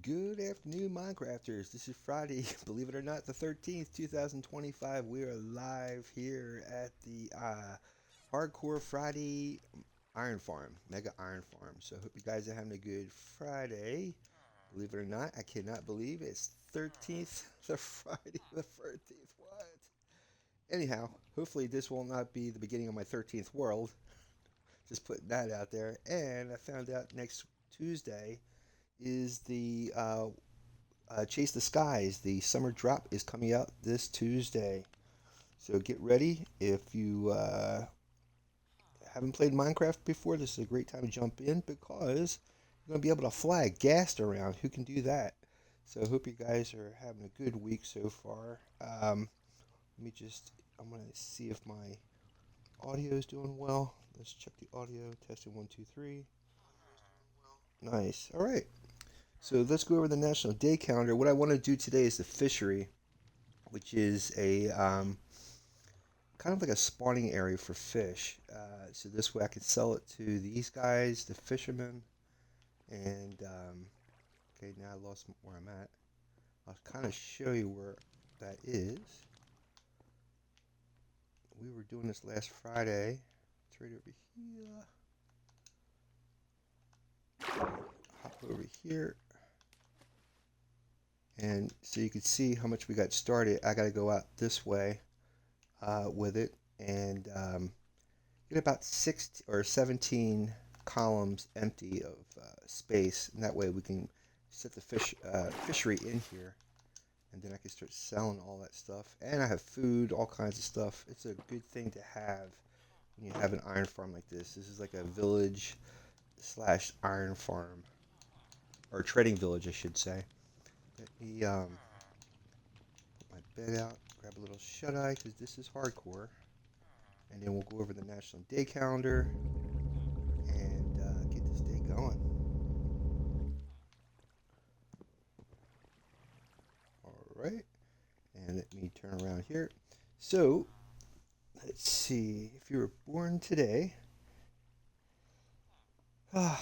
Good afternoon, Minecrafters. This is Friday, believe it or not, the 13th, 2025. We are live here at the Hardcore Friday Iron Farm, Mega Iron Farm. So, I hope you guys are having a good Friday. Believe it or not, I cannot believe it's 13th, the Friday the 13th. What? Anyhow, hopefully, this will not be the beginning of my 13th world. Just putting that out there. And I found out next Tuesday is the Chase the Skies. The summer drop is coming out this Tuesday. So get ready. If you haven't played Minecraft before, this is a great time to jump in because you're going to be able to fly a ghast around. Who can do that? So I hope you guys are having a good week so far. I'm going to see if my audio is doing well. Let's check the audio. Testing 1, 2, 3. Nice. All right. So let's go over the National Day Calendar. What I want to do today is the fishery, which is a kind of like a spawning area for fish. So this way I can sell it to these guys, the fishermen. And okay, now I lost where I'm at. I'll kind of show you where that is. We were doing this last Friday. It's right over here. Hop over here. And so you can see how much we got started. I got to go out this way with it and get about 6 or 17 columns empty of space. And that way we can set the fishery in here. And then I can start selling all that stuff. And I have food, all kinds of stuff. It's a good thing to have when you have an iron farm like this. This is like a village / iron farm. Or trading village, I should say. Let me put my bed out, grab a little shut-eye because this is hardcore. And then we'll go over the National Day Calendar and get this day going. Alright, and let me turn around here. So, let's see, if you were born today, let's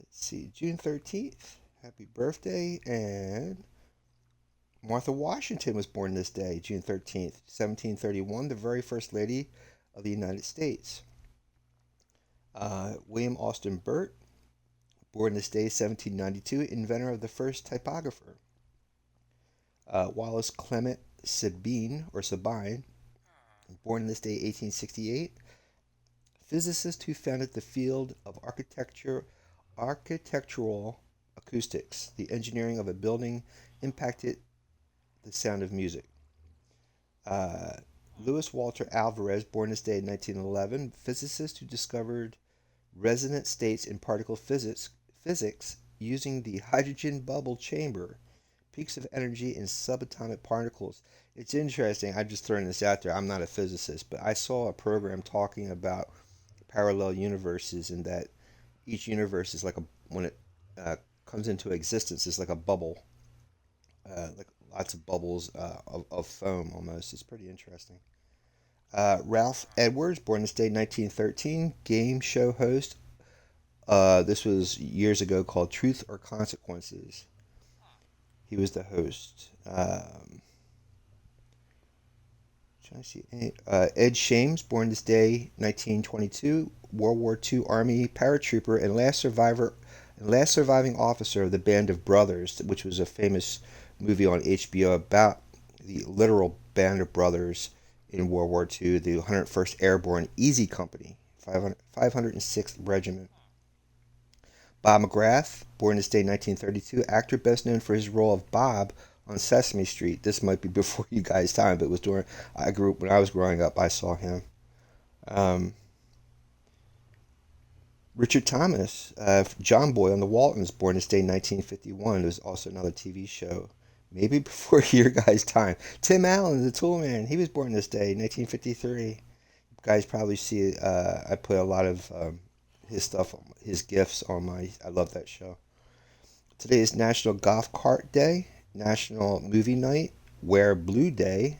see, June 13th. Happy birthday. And Martha Washington was born this day, June 13th, 1731, the very first lady of the United States. William Austin Burt, born this day, 1792, inventor of the first typographer. Wallace Clement Sabine, born this day, 1868, physicist who founded the field of architectural acoustics. The engineering of a building impacted the sound of music. Louis Walter Alvarez, born this day in 1911, physicist who discovered resonant states in particle physics using the hydrogen bubble chamber, peaks of energy in subatomic particles. It's interesting. I'm just throwing this out there. I'm not a physicist, but I saw a program talking about parallel universes and that each universe is like when it comes into existence, is like a bubble, like lots of bubbles of foam almost. It's pretty interesting. Ralph Edwards, born this day 1913, game show host. This was years ago called Truth or Consequences. He was the host. Trying to see. Ed Shames, born this day 1922, World War II Army paratrooper and last surviving officer of the Band of Brothers, which was a famous movie on HBO about the literal Band of Brothers in World War II, the 101st Airborne Easy Company, 506th Regiment. Bob McGrath, born this day 1932, actor best known for his role of Bob on Sesame Street. This might be before you guys' time, but it was when I was growing up, I saw him. Richard Thomas, John Boy on the Waltons, born this day 1951. It was also another TV show, maybe before your guys' time. Tim Allen, the Tool Man, he was born this day, 1953. You guys probably see I put a lot of his stuff, his gifts on my. I love that show. Today is National Golf Cart Day, National Movie Night, Wear Blue Day,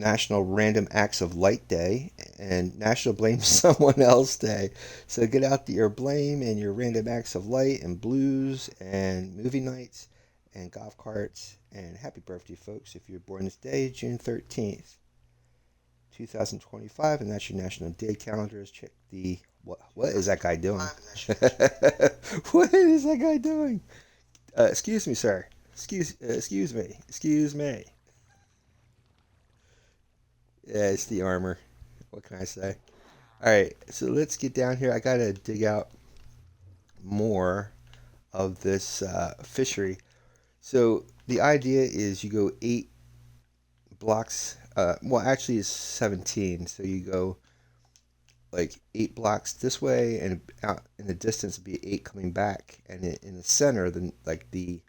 National Random Acts of Light Day, and National Blame Someone Else Day. So get out your blame and your random acts of light and blues and movie nights and golf carts. And happy birthday, folks, if you're born this day, June 13th, 2025, and that's your national day calendars. Check the what is that guy doing? What is that guy doing? Excuse me, sir. Excuse me. Excuse me. Yeah, it's the armor. What can I say? All right, so let's get down here. I gotta dig out more of this fishery. So the idea is you go 8 blocks. Well, actually, it's 17. So you go like 8 blocks this way, and out in the distance it'd be 8 coming back, and in the center, the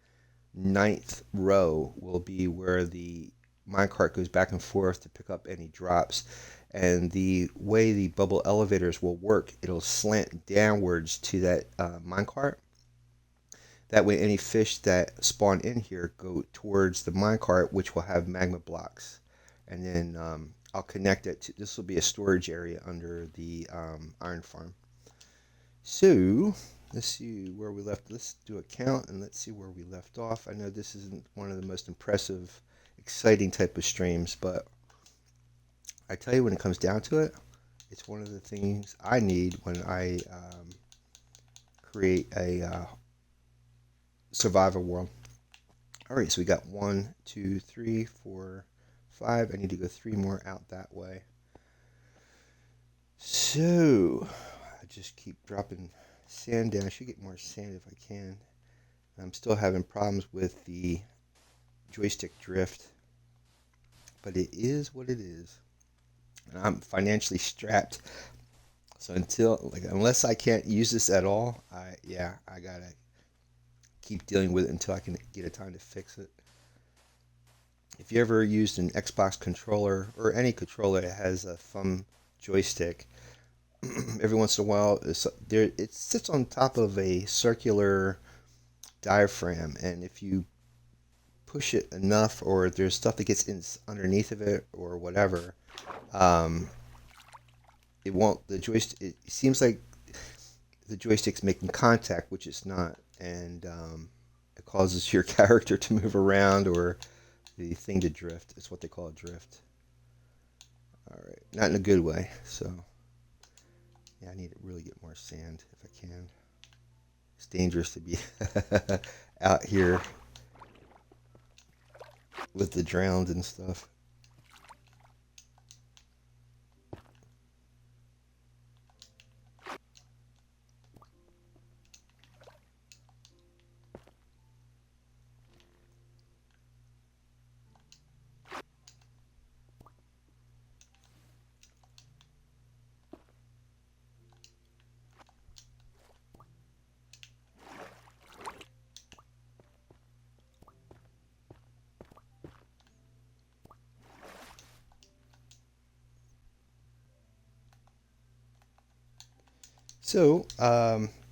ninth row will be where the minecart goes back and forth to pick up any drops. And the way the bubble elevators will work, it'll slant downwards to that minecart. That way, any fish that spawn in here go towards the minecart, which will have magma blocks. And then I'll connect it to, this will be a storage area under the iron farm. So, let's see where we left. Let's do a count and let's see where we left off. I know this isn't one of the most impressive, exciting type of streams, but I tell you, when it comes down to it, it's one of the things I need when I create a survival world. All right, so we got 1, 2, 3, 4, 5. I need to go 3 more out that way. So I just keep dropping sand down. I should get more sand if I can. I'm still having problems with the joystick drift, but it is what it is. And I'm financially strapped, so unless I can't use this at all, I gotta keep dealing with it until I can get a time to fix it. If you ever used an Xbox controller or any controller that has a thumb joystick, every once in a while it sits on top of a circular diaphragm, and if you push it enough, or there's stuff that gets underneath of it or whatever, it won't. The joystick. It seems like the joystick's making contact, which it's not, and it causes your character to move around or the thing to drift. It's what they call a drift. All right, not in a good way. So yeah, I need to really get more sand if I can. It's dangerous to be out here with the drowned and stuff. So,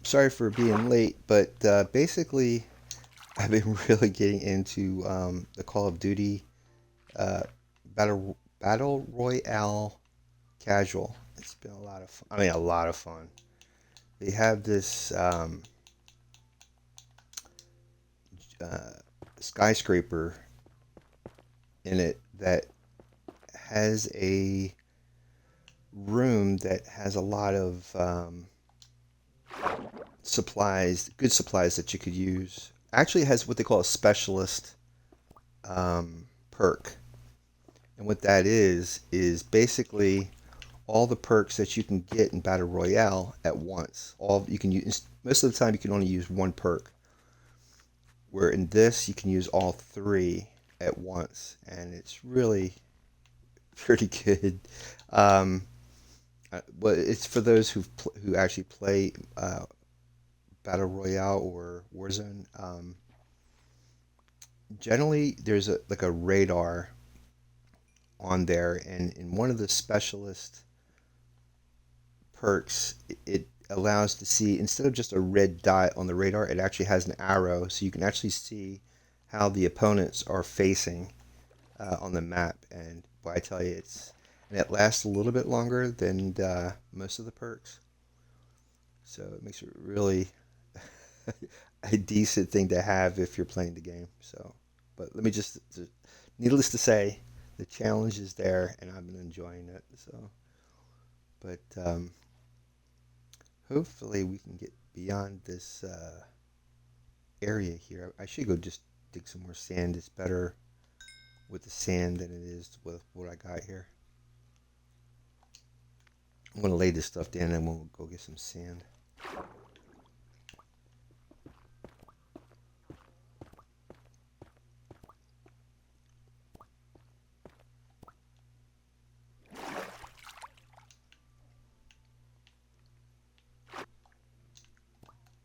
sorry for being late, but basically, I've been really getting into the Call of Duty uh, Battle Royale casual. It's been a lot of fun. I mean, a lot of fun. They have this uh, skyscraper in it that has a room that has a lot of supplies, good supplies that you could use. Actually, it has what they call a specialist um, perk, and what that is basically all the perks that you can get in Battle Royale at once. All you can use most of the time you can only use one perk. Where in this you can use all 3 at once, and it's really pretty good. Um, but it's for those who actually play Battle Royale or Warzone. Generally, there's like a radar on there, and in one of the specialist perks, it allows to see, instead of just a red dot on the radar, it actually has an arrow, so you can actually see how the opponents are facing on the map. And But I tell you, and it lasts a little bit longer than most of the perks, so it makes it really a decent thing to have if you're playing the game. So, but let me needless to say, the challenge is there, and I've been enjoying it. So, but hopefully we can get beyond this area here. I should go just dig some more sand. It's better with the sand than it is with what I got here. I'm gonna lay this stuff down and we'll go get some sand.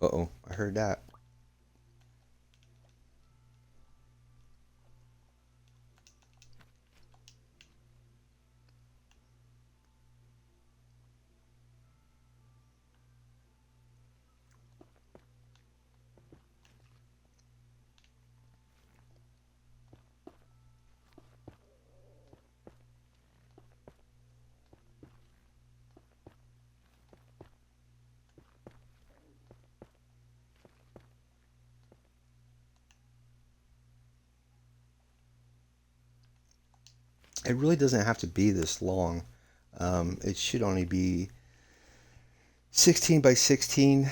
Uh-oh, I heard that. It really doesn't have to be this long. It should only be 16 by 16.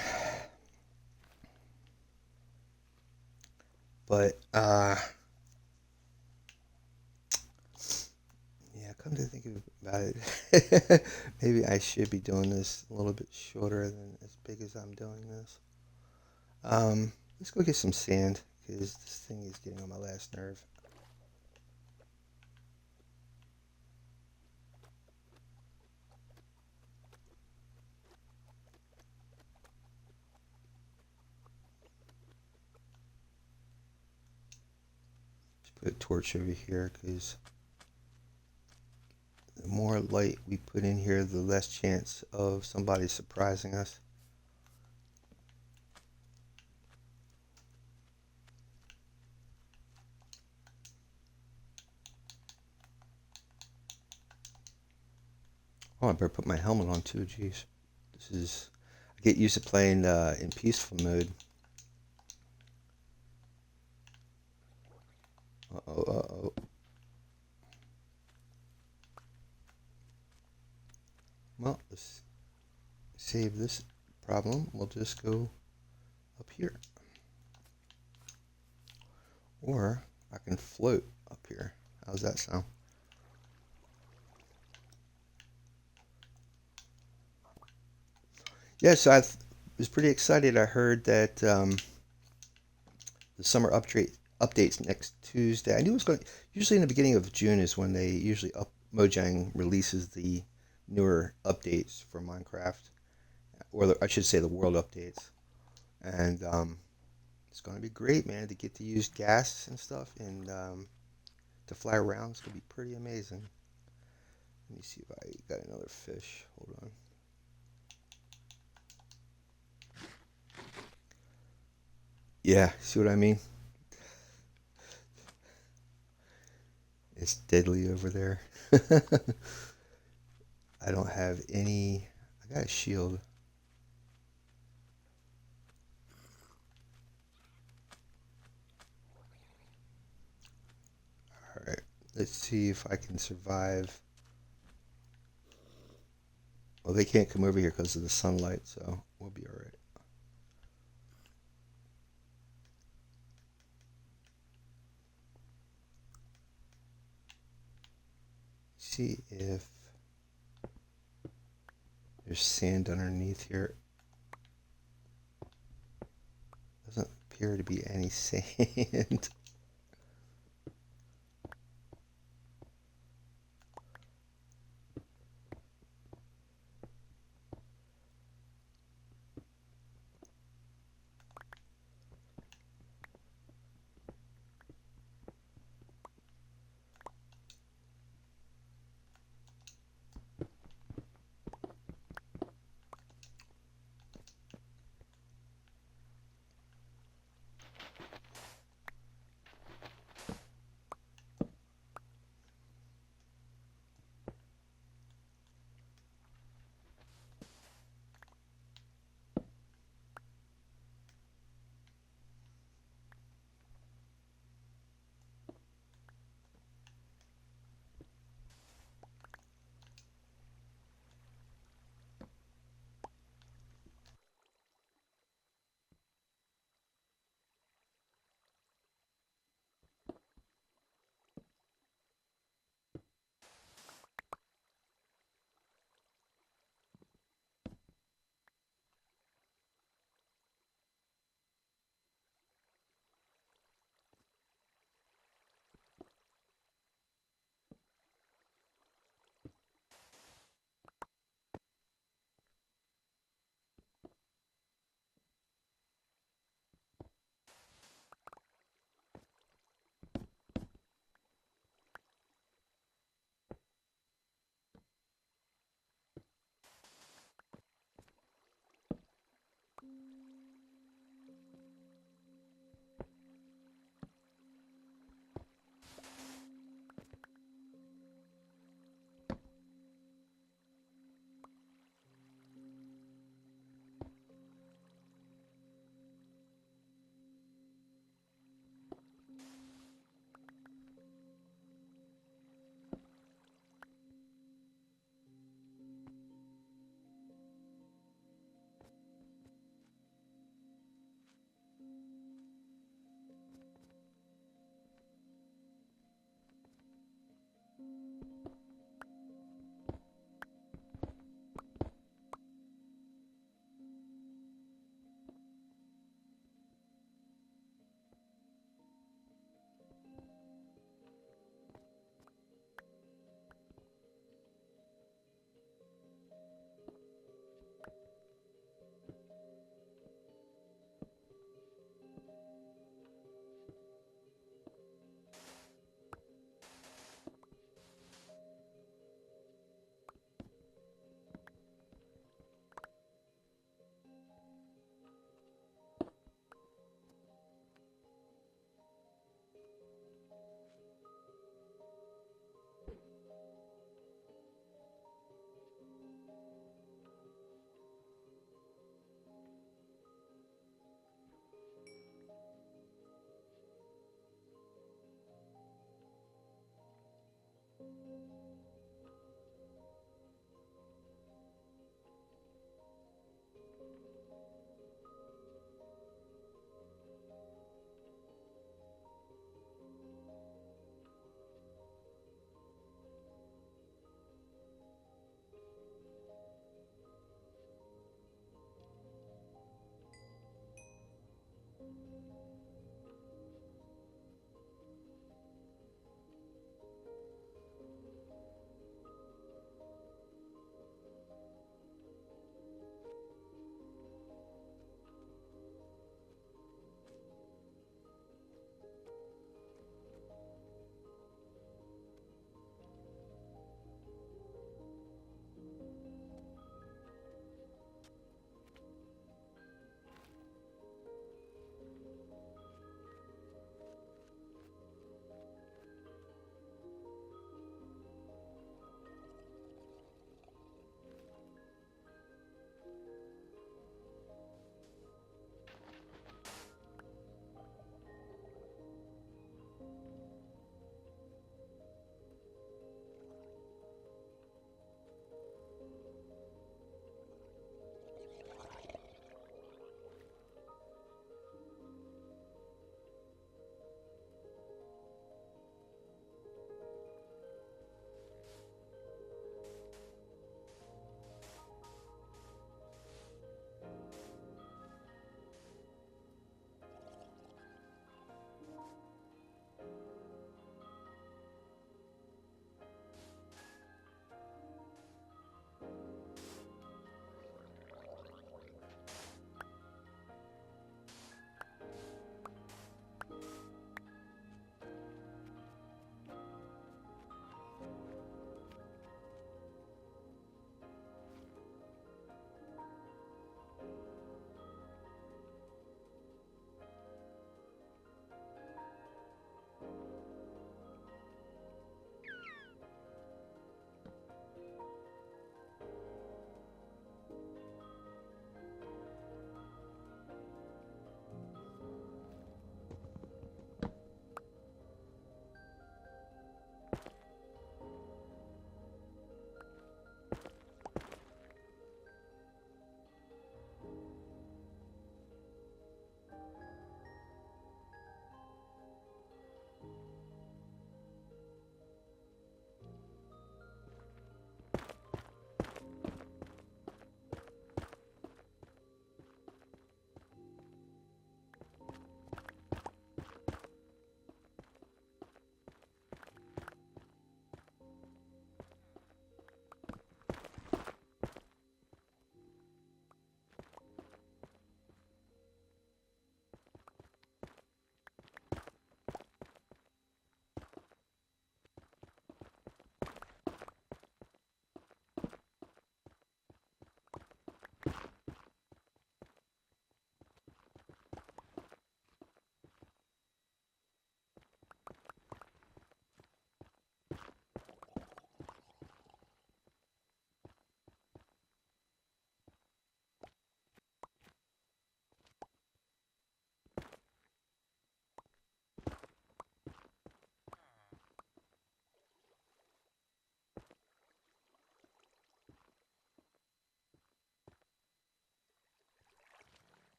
But yeah, come to think about it, maybe I should be doing this a little bit shorter than as big as I'm doing this. Let's go get some sand because this thing is getting on my last nerve. Just put a torch over here because the more light we put in here, the less chance of somebody surprising us. Oh, I better put my helmet on too. Jeez, I get used to playing in peaceful mode. Uh-oh. Well, let's save this problem. We'll just go up here. Or I can float up here. How's that sound? Yeah, so was pretty excited. I heard that the summer updates next Tuesday. I knew it was going. Usually in the beginning of June is when they usually Mojang releases the newer updates for Minecraft, or I should say the world updates. And it's going to be great, man, to get to use gas and stuff and to fly around. It's going to be pretty amazing. Let me see if I got another fish. Hold on. Yeah, see what I mean? It's deadly over there. I don't have any. I got a shield. Alright, let's see if I can survive. Well, they can't come over here because of the sunlight, so we'll be alright. See if there's sand underneath here. Doesn't appear to be any sand.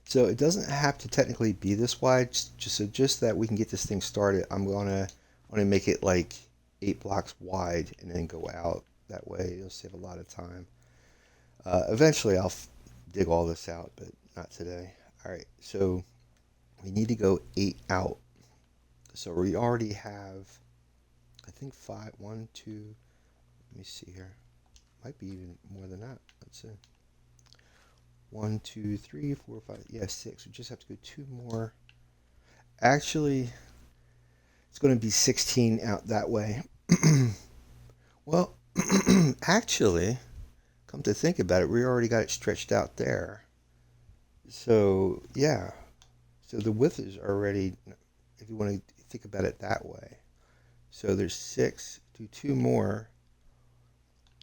So it doesn't have to technically be this wide, just that we can get this thing started. I'm gonna make it like 8 blocks wide and then go out. That way it'll save a lot of time. Eventually dig all this out, but not today. All right, so we need to go 8 out. So we already have, I think five. One, two. Let me see here. Might be even more than that. Let's see. One, two, three, four, five. Yeah, six. We just have to go two more. Actually, it's going to be 16 out that way. Well, actually, come to think about it, we already got it stretched out there. So, yeah. So the width is already, if you want to think about it that way. So there's six, do two more,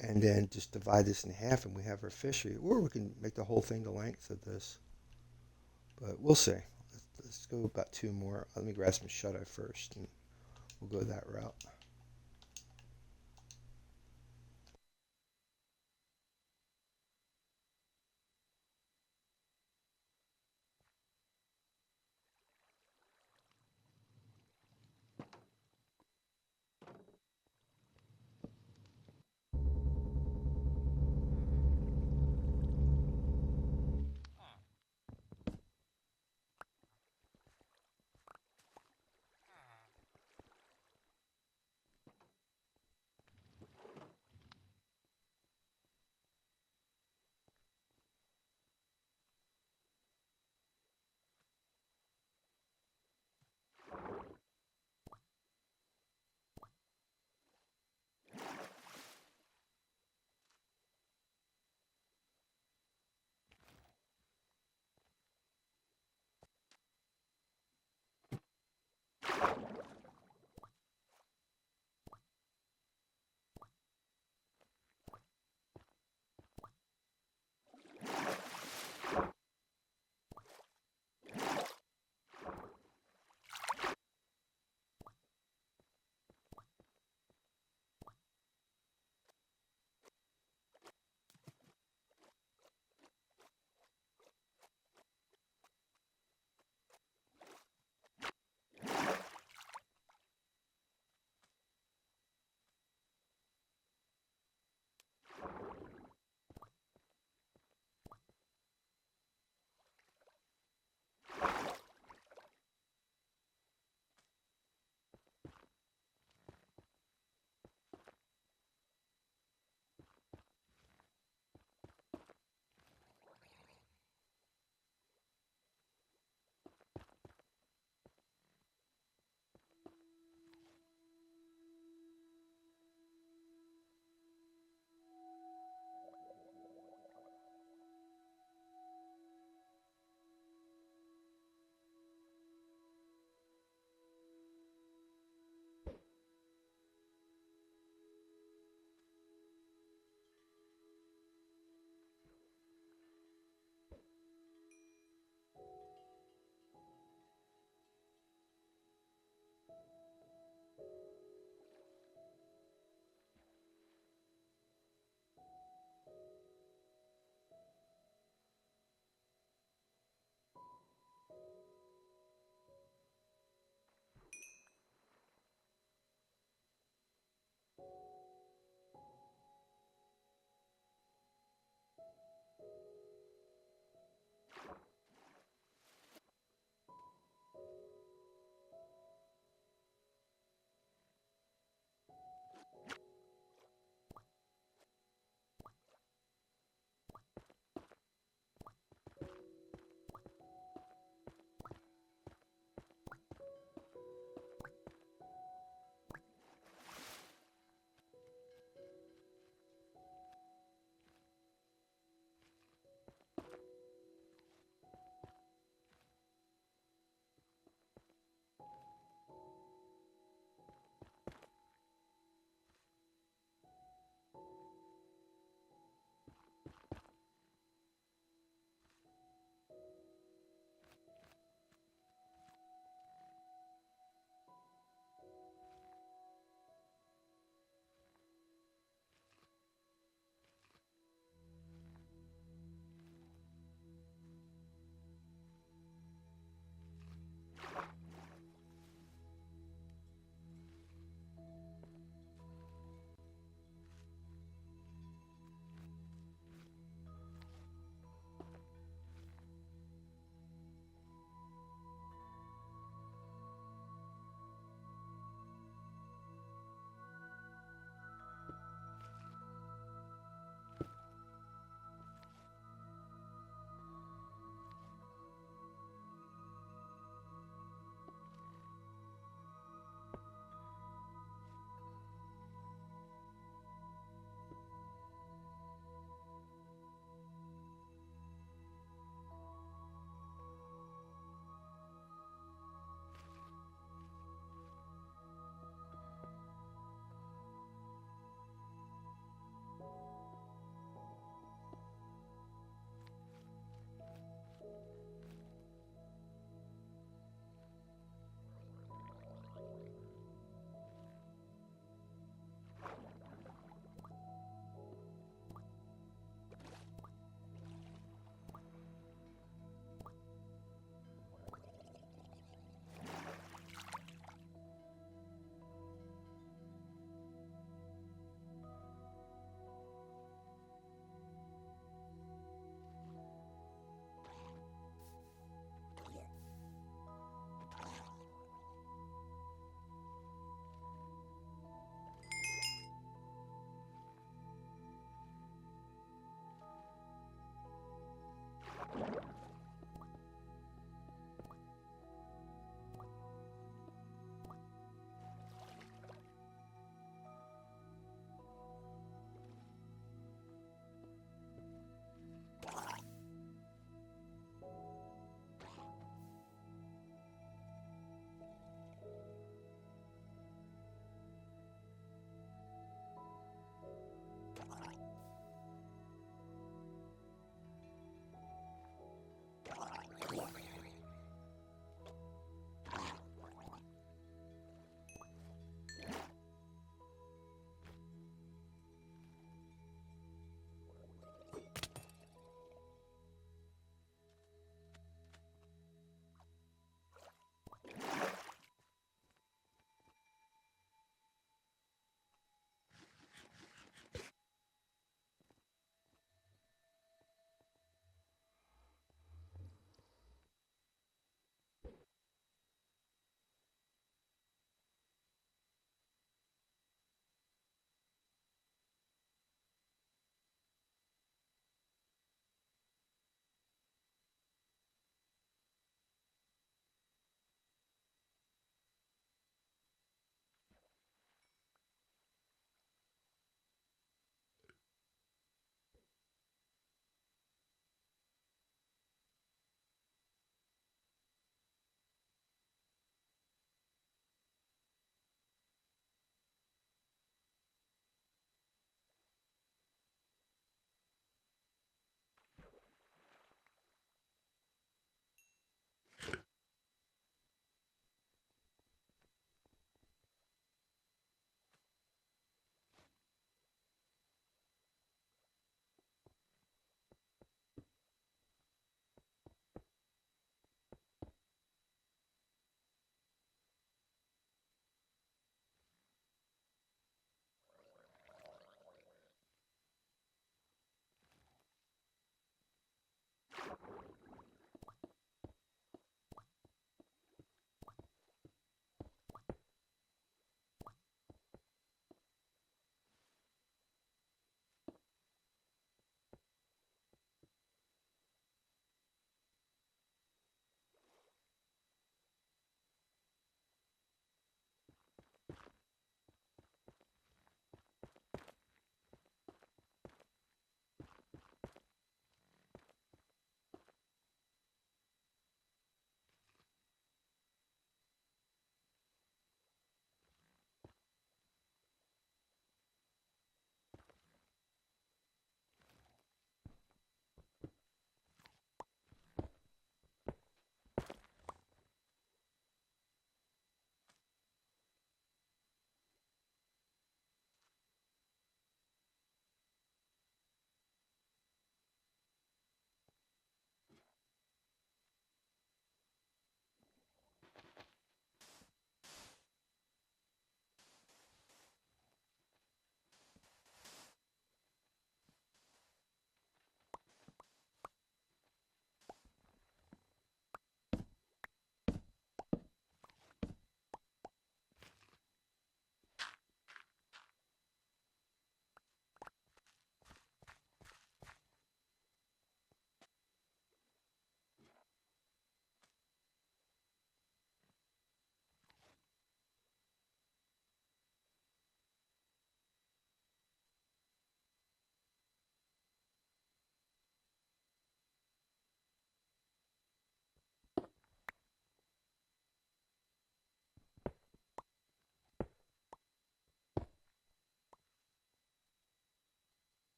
and then just divide this in half and we have our fishery. Or we can make the whole thing the length of this. But we'll see. Let's go about two more. Let me grab some shut-eye first, and we'll go that route.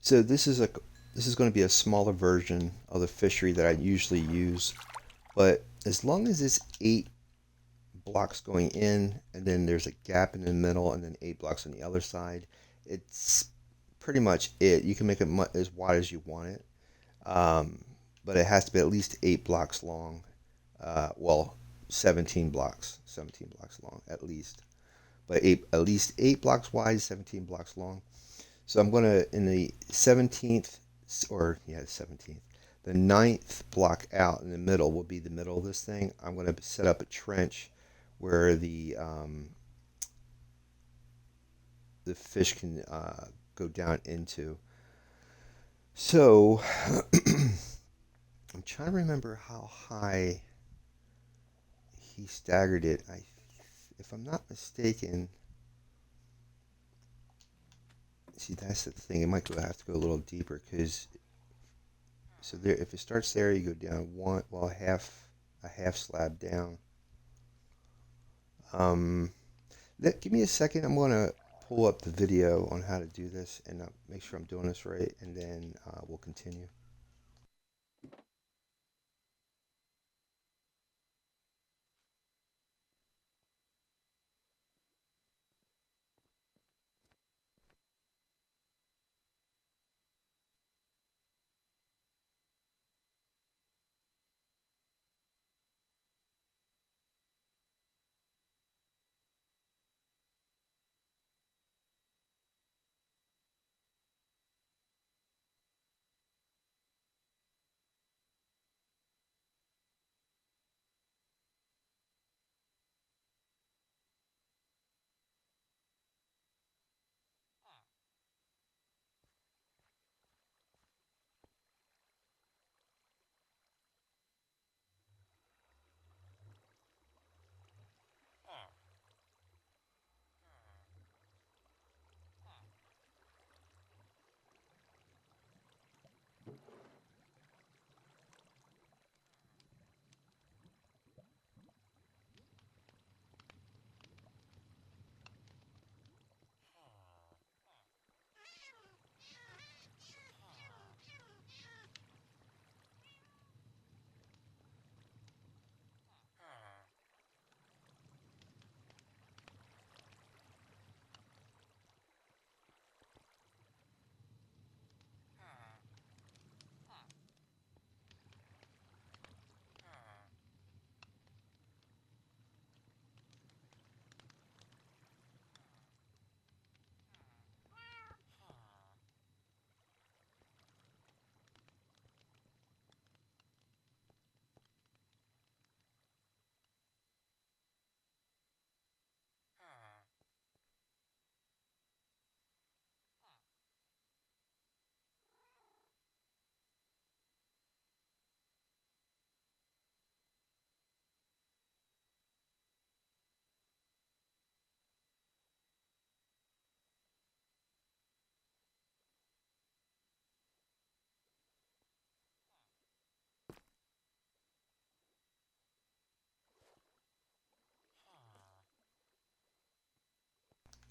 So this is going to be a smaller version of the fishery that I usually use, but as long as it's 8 blocks going in, and then there's a gap in the middle, and then 8 blocks on the other side, it's pretty much it. You can make it as wide as you want it, um, but it has to be at least 8 blocks long. Well, 17 blocks long at least, but at least 8 blocks wide, 17 blocks long. So I'm gonna in the 17th, or yeah, 17th, the ninth block out in the middle will be the middle of this thing. I'm gonna set up a trench where the fish can go down into. So I'm trying to remember how high he staggered it. If I'm not mistaken, see that's the thing. It might have to go a little deeper because so there, if it starts there, you go down one, well, a half slab down. Um, Give me a second. I'm gonna pull up the video on how to do this and make sure I'm doing this right, and then we'll continue.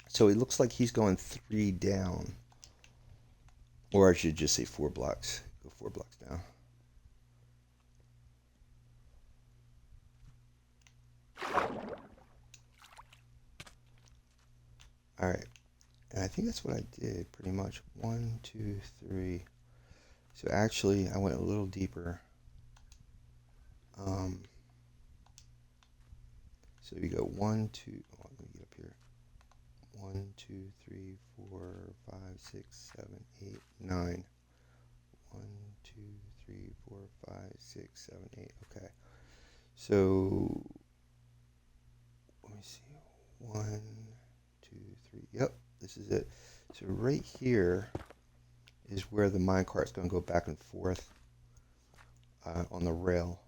So it looks like he's going 3 down, or I should just say 4 blocks. Go 4 blocks down. All right, and I think that's what I did pretty much. 1, 2, 3. So actually, I went a little deeper. Um, so we go 1, 2. Oh, let me get up here. 1, 2, 3, 4, 5, 6, 7, 8, 9. 1, 2, 3, 4, 5, 6, 7, 8. Okay. So let me see. 1, 2, 3. Yep, this is it. So right here is where the minecart is going to go back and forth on the rail.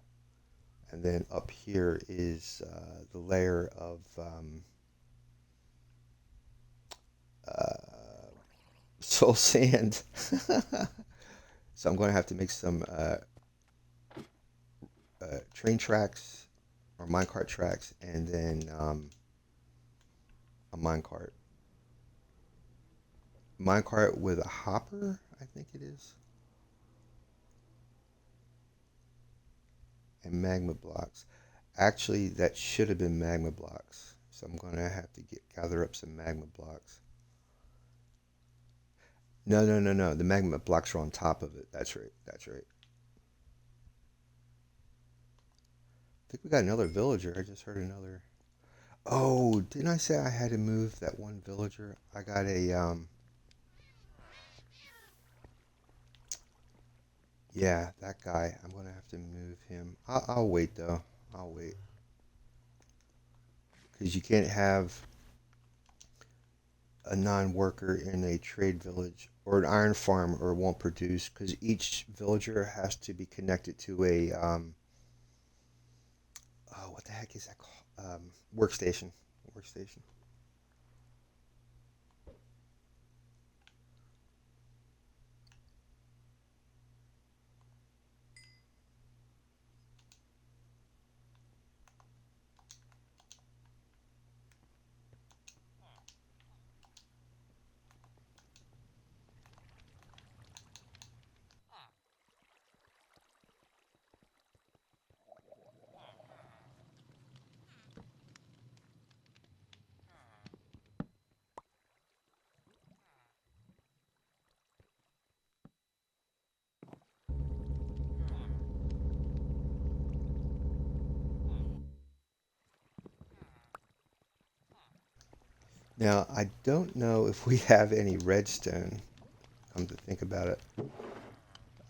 And then up here is the layer of soul sand. So I'm going to have to make some train tracks or minecart tracks, and then a minecart with a hopper, I think it is. And magma blocks. Actually, that should have been magma blocks. So I'm gonna have to gather up some magma blocks. No, no, no, no. The magma blocks are on top of it. That's right. That's right. I think we got another villager. I just heard another. Oh, didn't I say I had to move that one villager? I got a yeah, that guy. I'm gonna have to move him. I'll wait though. I'll wait because you can't have a non-worker in a trade village or an iron farm or it won't produce because each villager has to be connected to a oh, what the heck is that called? Workstation. Workstation. Now I don't know if we have any redstone. Come to think about it,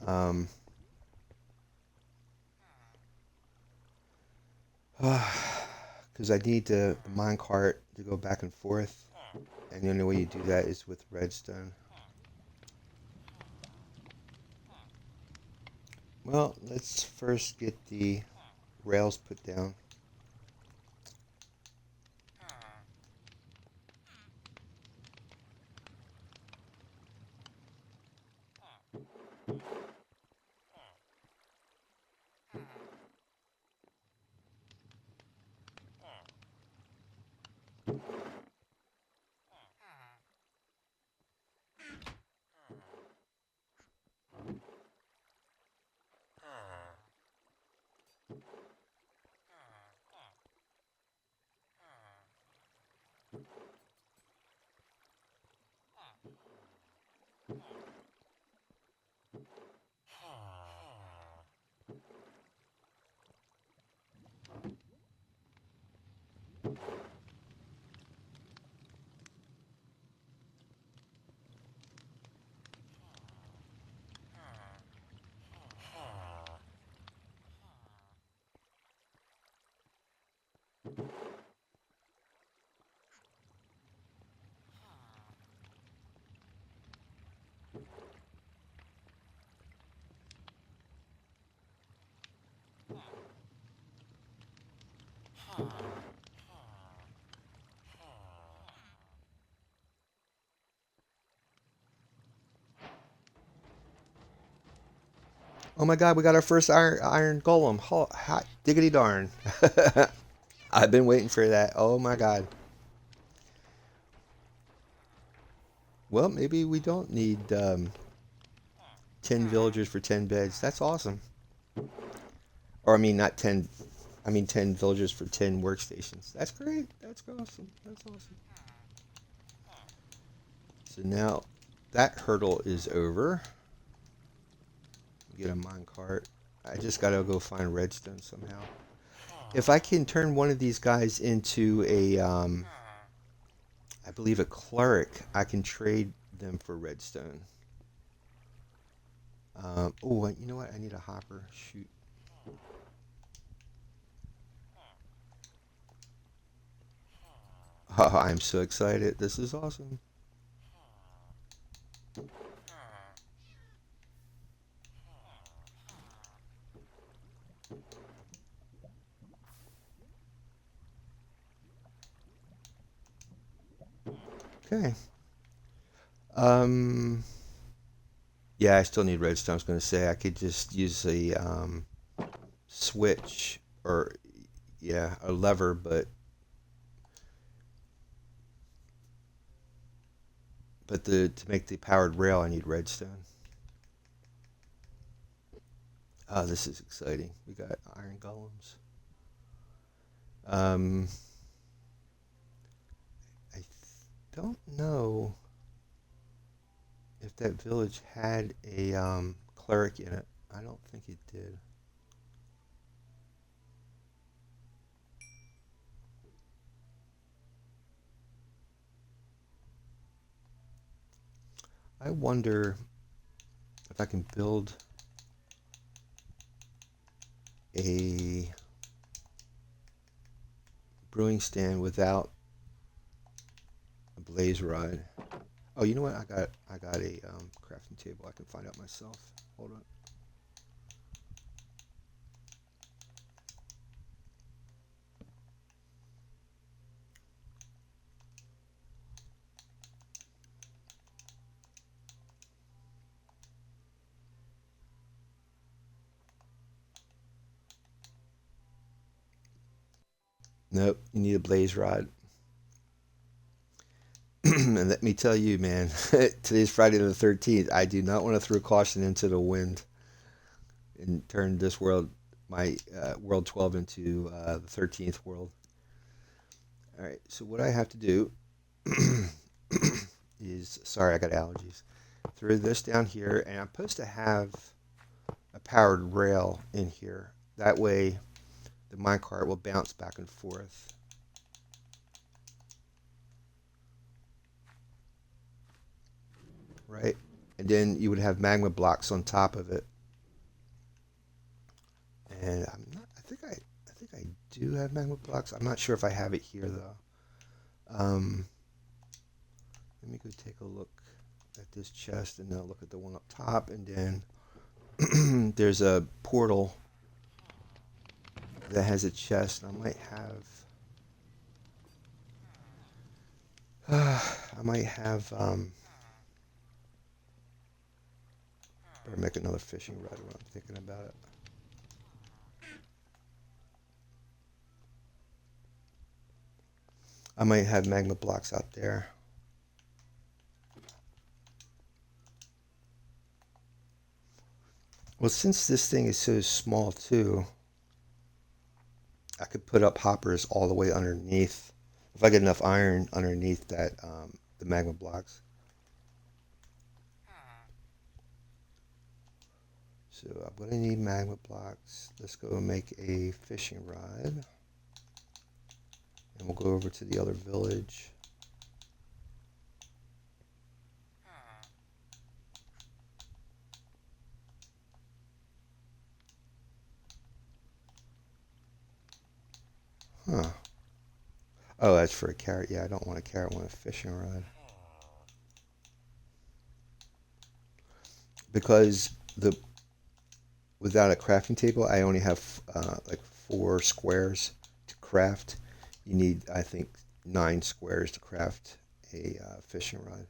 um, because I need the mine cart to go back and forth, and the only way you do that is with redstone. Well, let's first get the rails put down. Oh my God, we got our first iron golem. Hot diggity darn! I've been waiting for that. Oh my God. Well, maybe we don't need 10 villagers for 10 beds. That's awesome. Or I mean, not 10. I mean 10 villagers for 10 workstations. That's great. That's awesome. That's awesome. So now that hurdle is over. Get a minecart. I just gotta go find redstone somehow. If I can turn one of these guys into a, I believe a cleric, I can trade them for redstone. Oh, you know what? I need a hopper. Shoot. Oh, I'm so excited. This is awesome. Okay. Um, yeah, I still need redstone. I was going to say I could just use a switch or yeah, a lever, but the to make the powered rail, I need redstone. Oh, this is exciting. We got iron golems. Um, I don't know if that village had a cleric in it. I don't think it did. I wonder if I can build a brewing stand without a blaze rod. Oh, you know what? I got a crafting table. I can find out myself. Hold on. Nope, you need a blaze rod. And let me tell you, man, today's Friday the 13th. I do not want to throw caution into the wind and turn this world, my world 12, into the 13th world. All right, so what I have to do is, sorry, I got allergies. Throw this down here, and I'm supposed to have a powered rail in here. That way, the minecart will bounce back and forth. Right? And then you would have magma blocks on top of it. And I think I do have magma blocks. I'm not sure if I have it here though. Let me go take a look at this chest and then I'll look at the one up top, and then there's a portal that has a chest. I might have better make another fishing rod when I'm thinking about it. I might have magma blocks out there. Well, since this thing is so small too, I could put up hoppers all the way underneath. If I get enough iron underneath that, the magma blocks. So I'm gonna need magma blocks. Let's go make a fishing rod, and we'll go over to the other village. Huh. Oh, that's for a carrot. Yeah, I don't want a carrot. I want a fishing rod. Because the without a crafting table, I only have like 4 squares to craft. You need, I think, 9 squares to craft a fishing rod.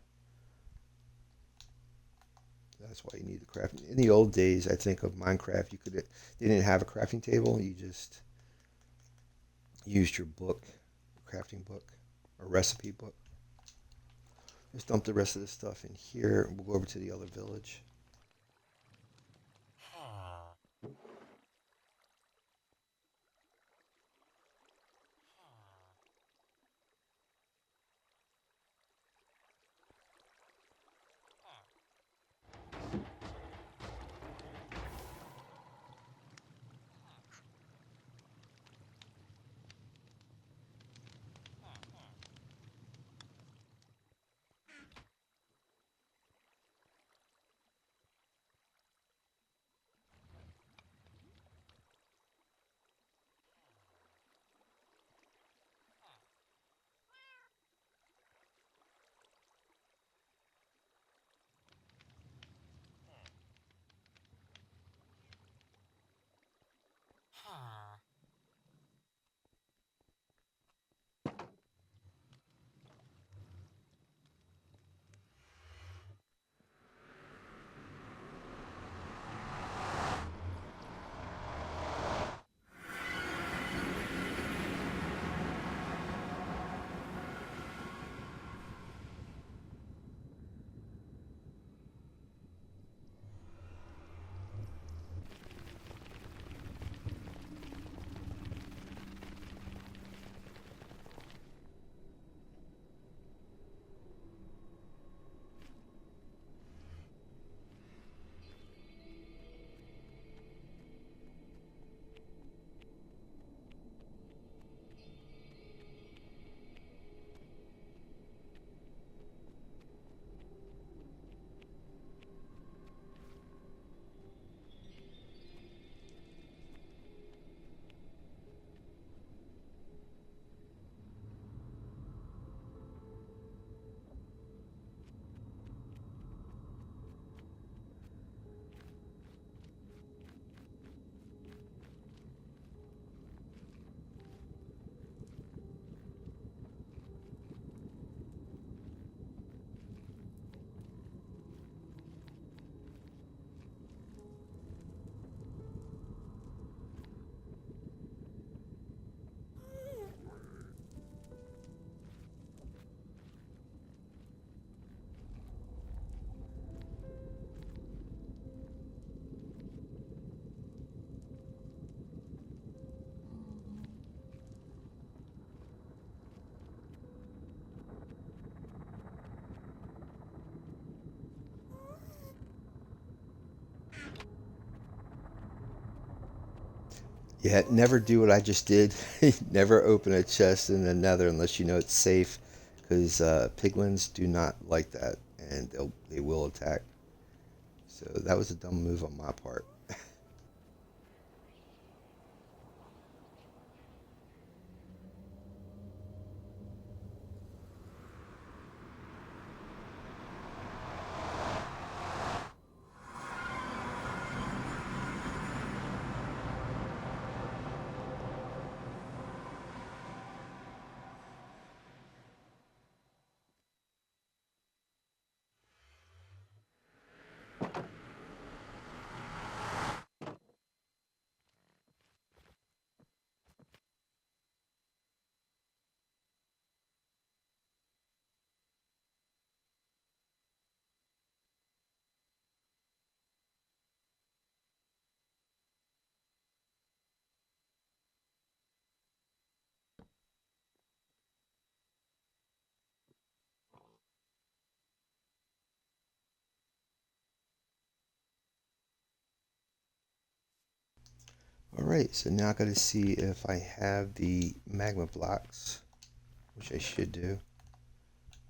That's why you need the craft. In the old days, I think of Minecraft, they didn't have a crafting table. You just used your book, crafting book, or recipe book. Just dump the rest of the stuff in here. We'll go over to the other village. Yeah, never do what I just did. Never open a chest in the Nether unless you know it's safe, because piglins do not like that, and they will attack. So that was a dumb move on my part. Alright, so now I gotta see if I have the magma blocks, which I should do.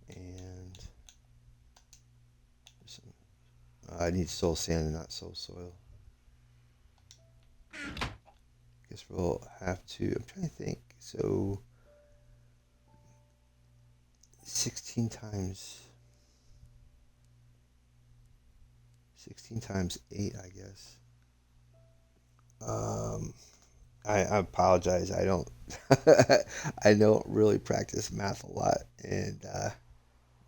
And I need soul sand and not soul soil. Guess we'll have to. I'm trying to think. So 16 times 16 times 8, I guess. Um, I apologize. I don't I don't really practice math a lot, and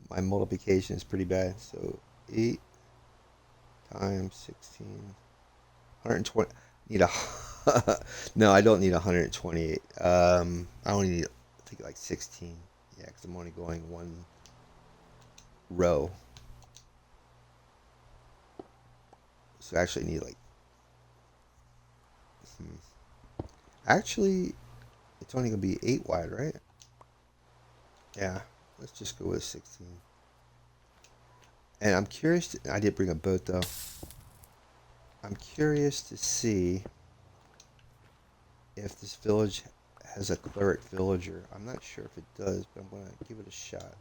my multiplication is pretty bad. So 8 times 16, 120. Need a no, I don't need 128. I only need I think like 16. Yeah, because I'm only going one row. So I actually need like hmm. Actually, it's only gonna be 8 wide, right? Yeah. Let's just go with 16. And I'm curious. I did bring a boat though. I'm curious to see if this village has a cleric villager. I'm not sure if it does, but I'm gonna give it a shot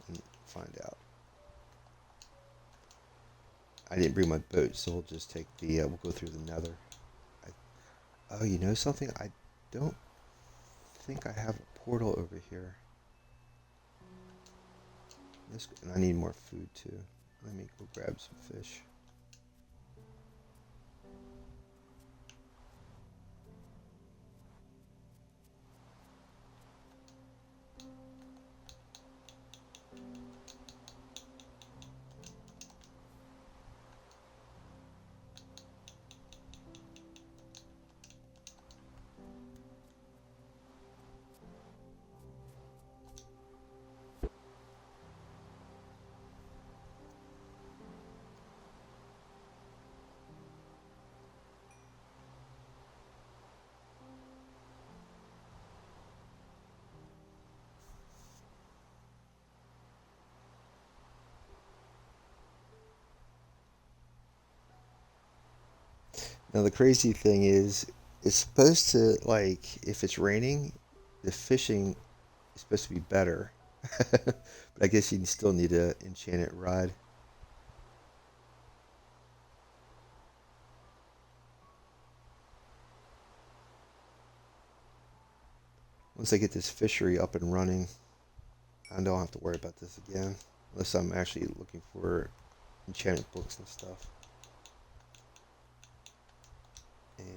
and find out. I didn't bring my boat, so we'll just take the. We'll go through the Nether. Oh, you know something? I don't think I have a portal over here. And I need more food too. Let me go grab some fish. Now the crazy thing is, it's supposed to like if it's raining, the fishing is supposed to be better. But I guess you still need a enchanted rod. Once I get this fishery up and running, I don't have to worry about this again. Unless I'm actually looking for enchanted books and stuff. And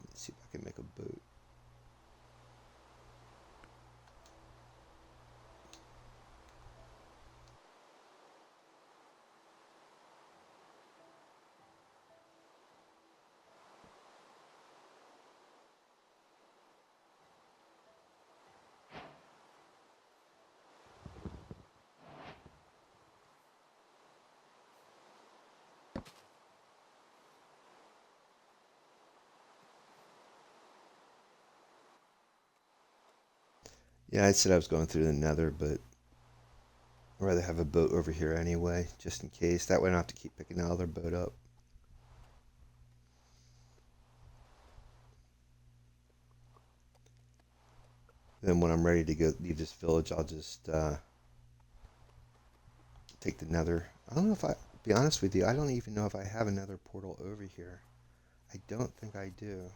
let's see if I can make a boat. Yeah, I said I was going through the Nether, but I'd rather have a boat over here anyway, just in case. That way I don't have to keep picking another boat up. Then when I'm ready to go leave this village, I'll just take the nether. I don't know if I, be honest with you, I don't even know if I have another portal over here. I don't think I do.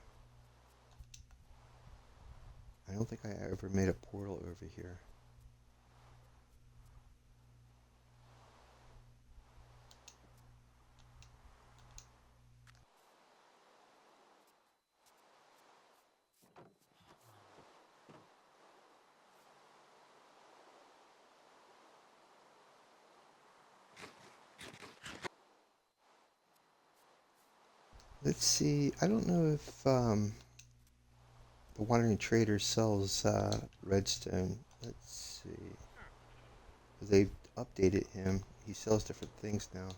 I don't think I ever made a portal over here. Let's see. I don't know if the Wandering Trader sells redstone. Let's see. They've updated him. He sells different things now.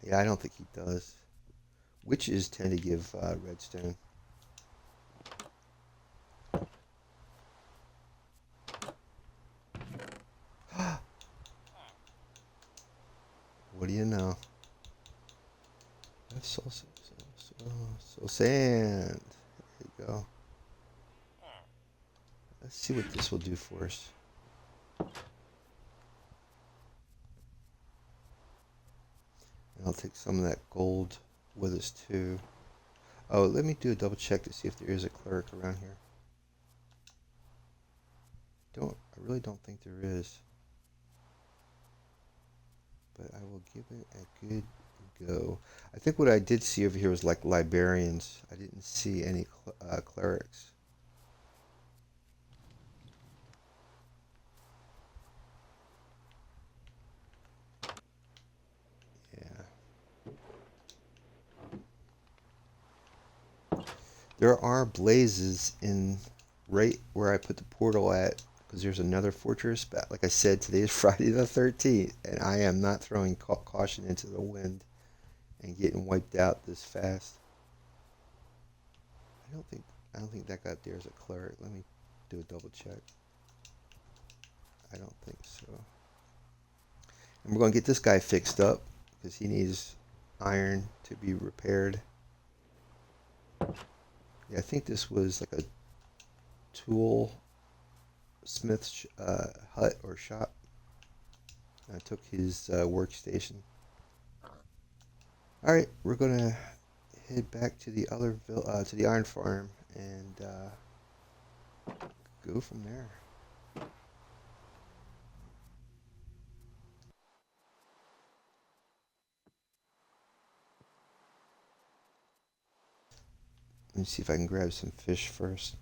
Yeah, I don't think he does. Witches tend to give redstone. What do you know? Soul sand. There you go. Let's see what this will do for us. And I'll take some of that gold with us too. Oh, let me do a double check to see if there is a cleric around here. I really don't think there is. But I will give it a good go. I think what I did see over here was like librarians. I didn't see any clerics. Yeah. There are blazes in right where I put the portal at, because there's another fortress. But like I said, today is Friday the 13th, and I am not throwing caution into the wind and getting wiped out this fast. I don't think that guy there is a cleric. Let me do a double check. I don't think so. And we're going to get this guy fixed up because he needs iron to be repaired. Yeah, I think this was like a tool smith's hut or shop. I took his workstation. All right, we're gonna head back to the other to the iron farm and go from there. Let me see if I can grab some fish first.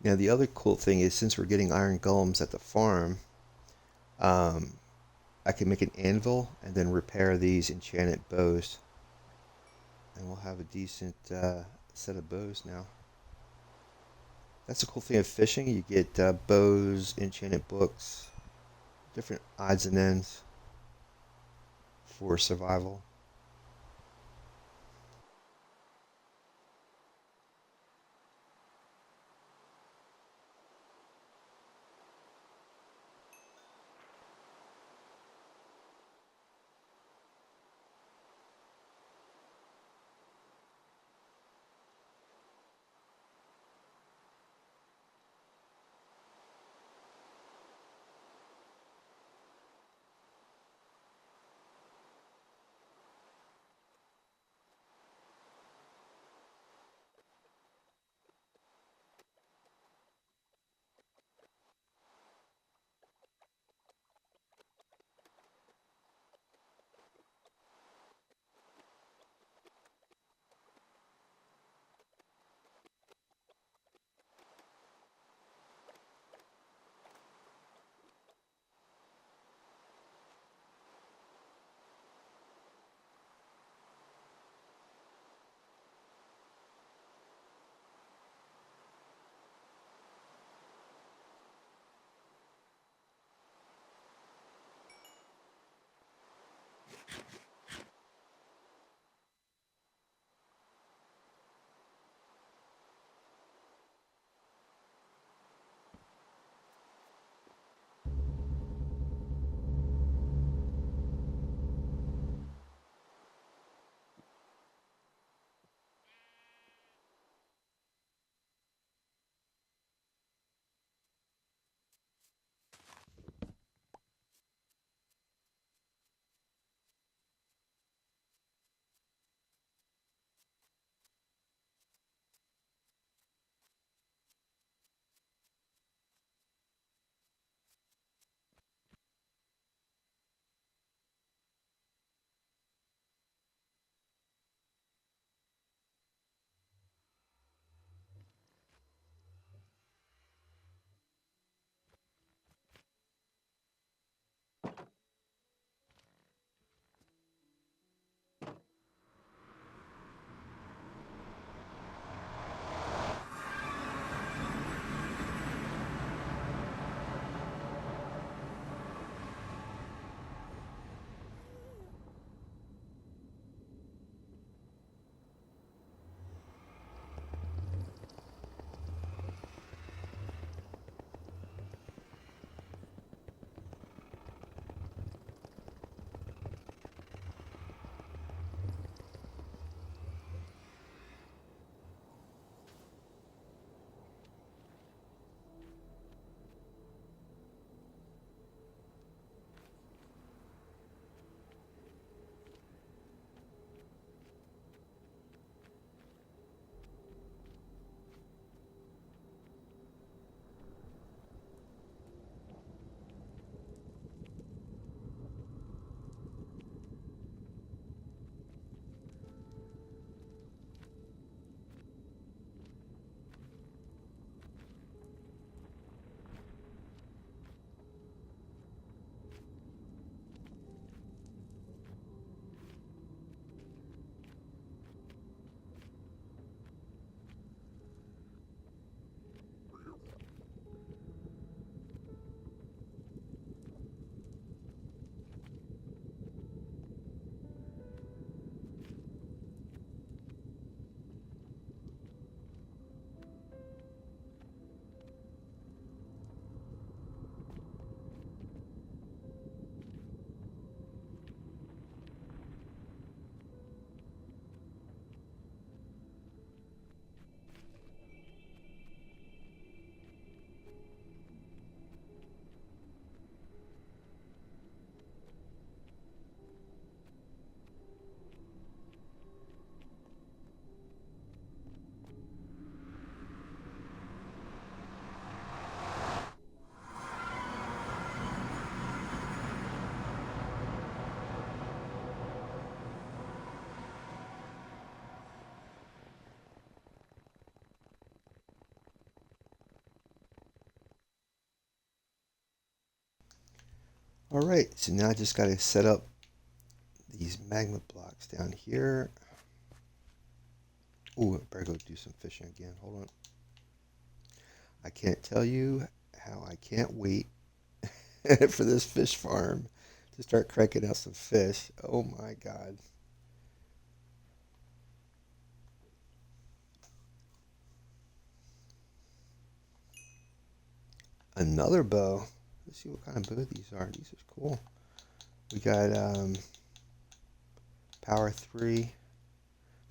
Now the other cool thing is, since we're getting iron golems at the farm, um, I can make an anvil and then repair these enchanted bows, and we'll have a decent set of bows now. That's the cool thing of fishing. You get bows, enchanted books, different odds and ends for survival. All right, so now I just got to set up these magma blocks down here. Ooh, I better go do some fishing again. Hold on. I can't tell you how I can't wait for this fish farm to start cranking out some fish. Oh my God. Another bow. Let's see what kind of bow these are. These are cool. We got power 3.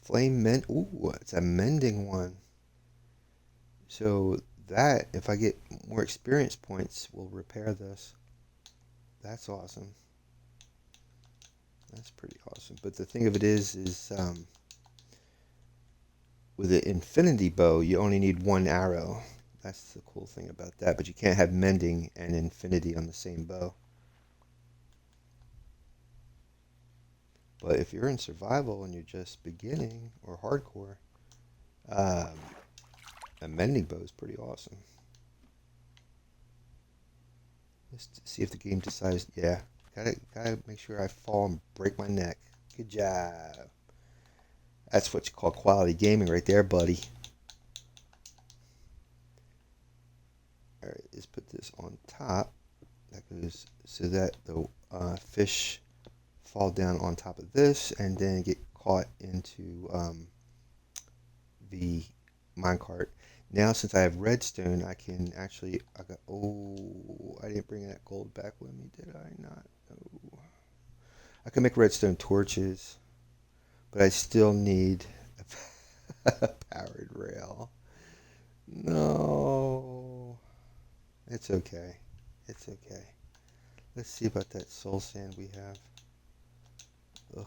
Flame mend. Ooh, it's a mending one. So that, if I get more experience points, will repair this. That's awesome. That's pretty awesome. But the thing of it is with the infinity bow, you only need one arrow. That's the cool thing about that. But you can't have mending and infinity on the same bow. But if you're in survival and you're just beginning or hardcore, um, a mending bow is pretty awesome. Let's see if the game decides. Yeah, gotta make sure I fall and break my neck. Good job. That's what you call quality gaming right there, buddy. All right, let's put this on top. That goes so that the fish fall down on top of this and then get caught into the minecart. Now, since I have redstone, I can actually. Oh, I didn't bring that gold back with me, did I not? Oh. I can make redstone torches, but I still need a powered rail. No. It's okay. It's okay. Let's see about that soul sand we have. Ugh.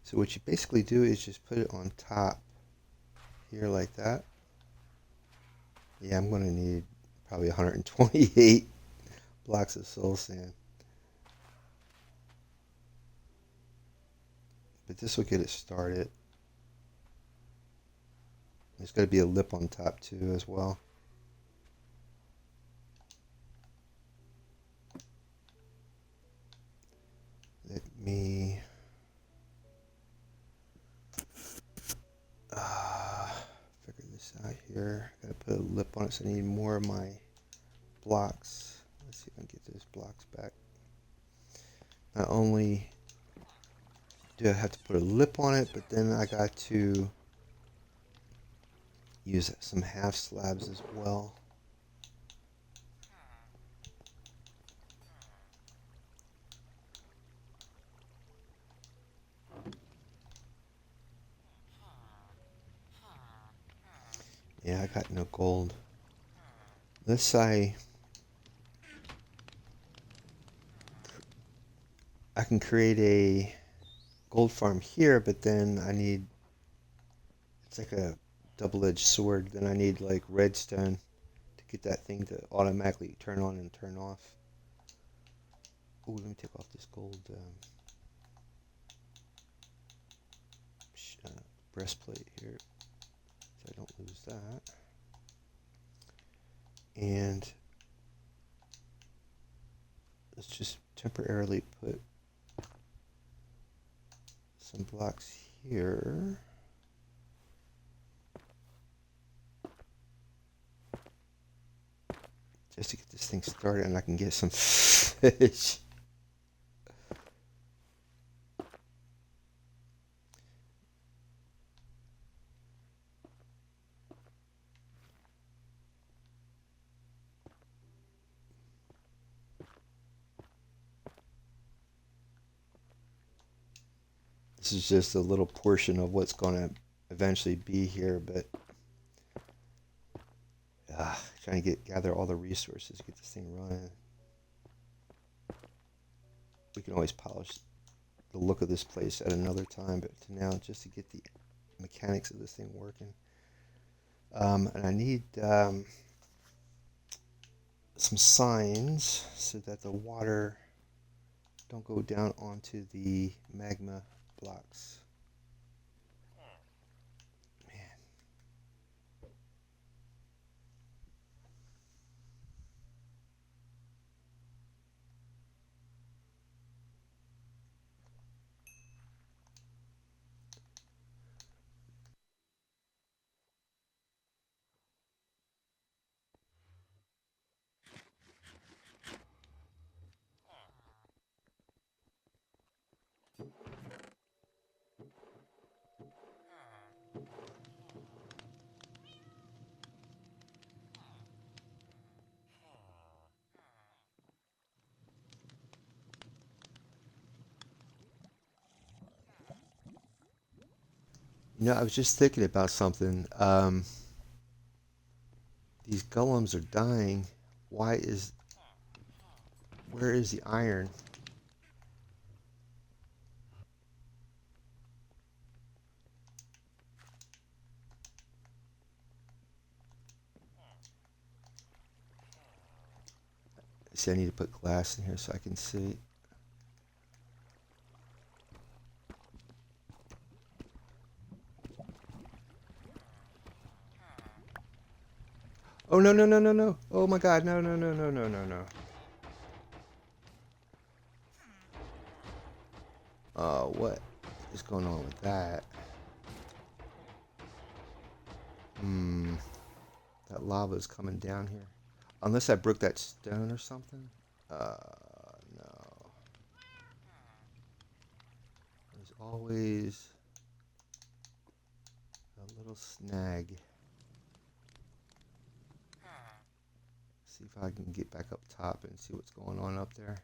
So what you basically do is just put it on top here like that. Yeah, I'm going to need probably 128 blocks of soul sand. But this will get it started. There's got to be a lip on top too as well. Let me figure this out here. Gotta put a lip on it, so I need more of my blocks. Let's see if I can get those blocks back. Not only do I have to put a lip on it, but then I got to use some half slabs as well. Yeah, I got no gold. Let's say I can create a gold farm here, but then I need, it's like a double-edged sword. Then I need like redstone to get that thing to automatically turn on and turn off. Oh, let me take off this gold uh, breastplate here so I don't lose that. And let's just temporarily put some blocks here. Just to get this thing started and I can get some fish. This is just a little portion of what's going to eventually be here, but trying to gather all the resources, get this thing running. We can always polish the look of this place at another time, but to now, just to get the mechanics of this thing working. And I need some signs so that the water don't go down onto the magma blocks. Man. I was just thinking about something. These golems are dying. Why is... Where is the iron? See, I need to put glass in here so I can see. Oh, no, no, no, no, no. Oh, my God. No, no, no, no, no, no, no. What is going on with that? Hmm. That lava is coming down here. Unless I broke that stone or something. No. There's always a little snag. See if I can get back up top and see what's going on up there.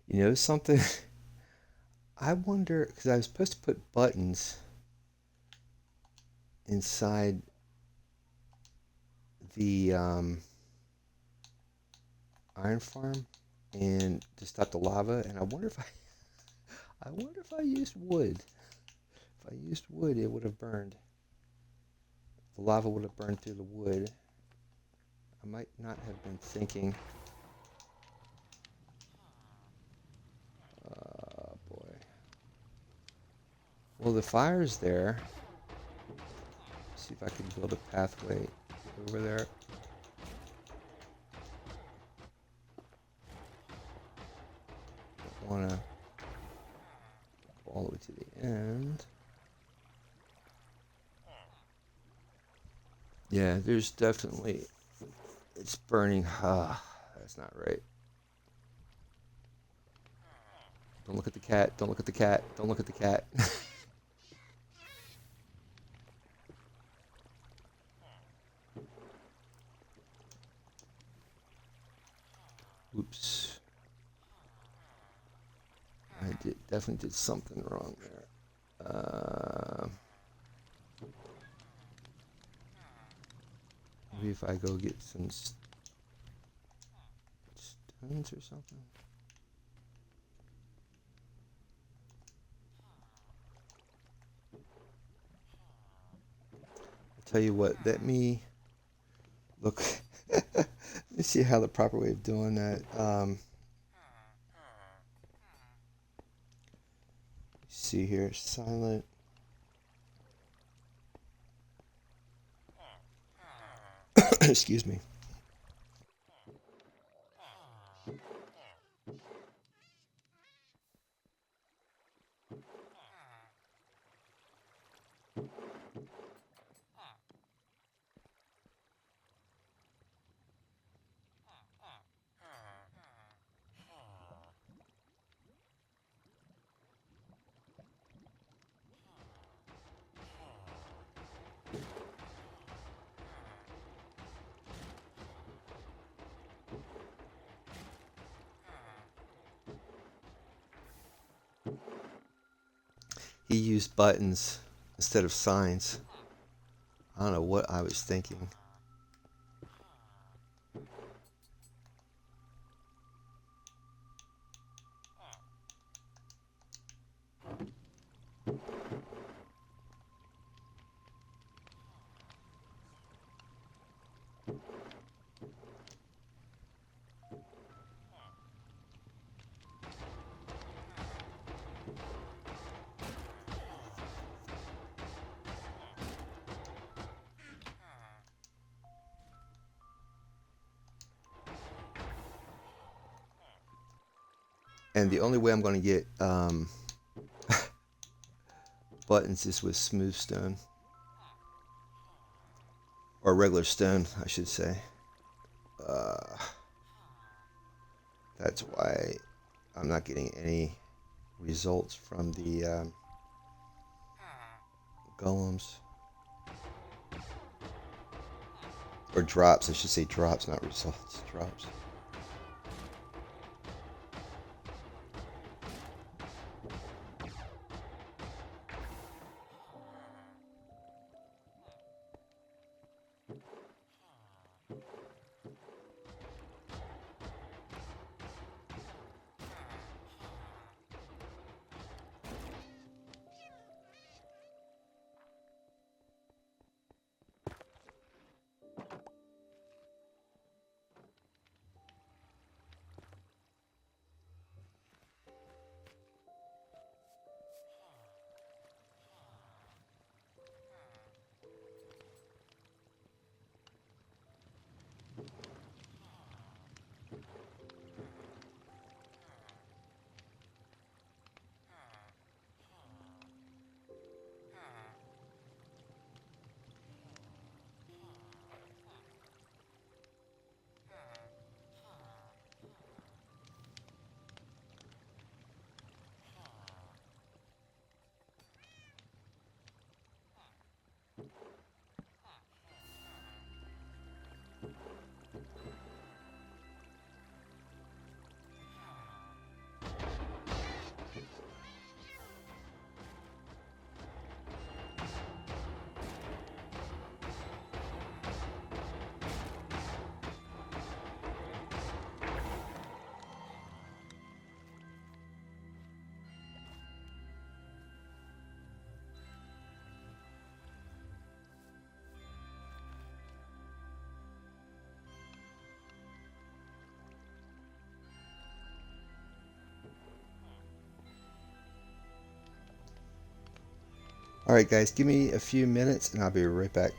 You know something? I wonder, because I was supposed to put buttons inside the iron farm and to stop the lava, and I wonder if I used wood. If I used wood, it would have burned. The lava would have burned through the wood. I might not have been thinking. Boy. Well, the fire's there. See if I can build a pathway over there. Don't want to go all the way to the end. Yeah, there's definitely... It's burning. That's not right. Don't look at the cat. Don't look at the cat. Don't look at the cat. Oops. I definitely did something wrong there. Maybe if I go get some stones or something. I'll tell you what, let me look. Let me see how the proper way of doing that. See here, silent. Excuse me. He used buttons instead of signs. I don't know what I was thinking. And the only way I'm going to get buttons is with smooth stone. Or regular stone, I should say. That's why I'm not getting any results from the golems. Or drops, I should say drops, not results. Drops. Alright guys, give me a few minutes and I'll be right back.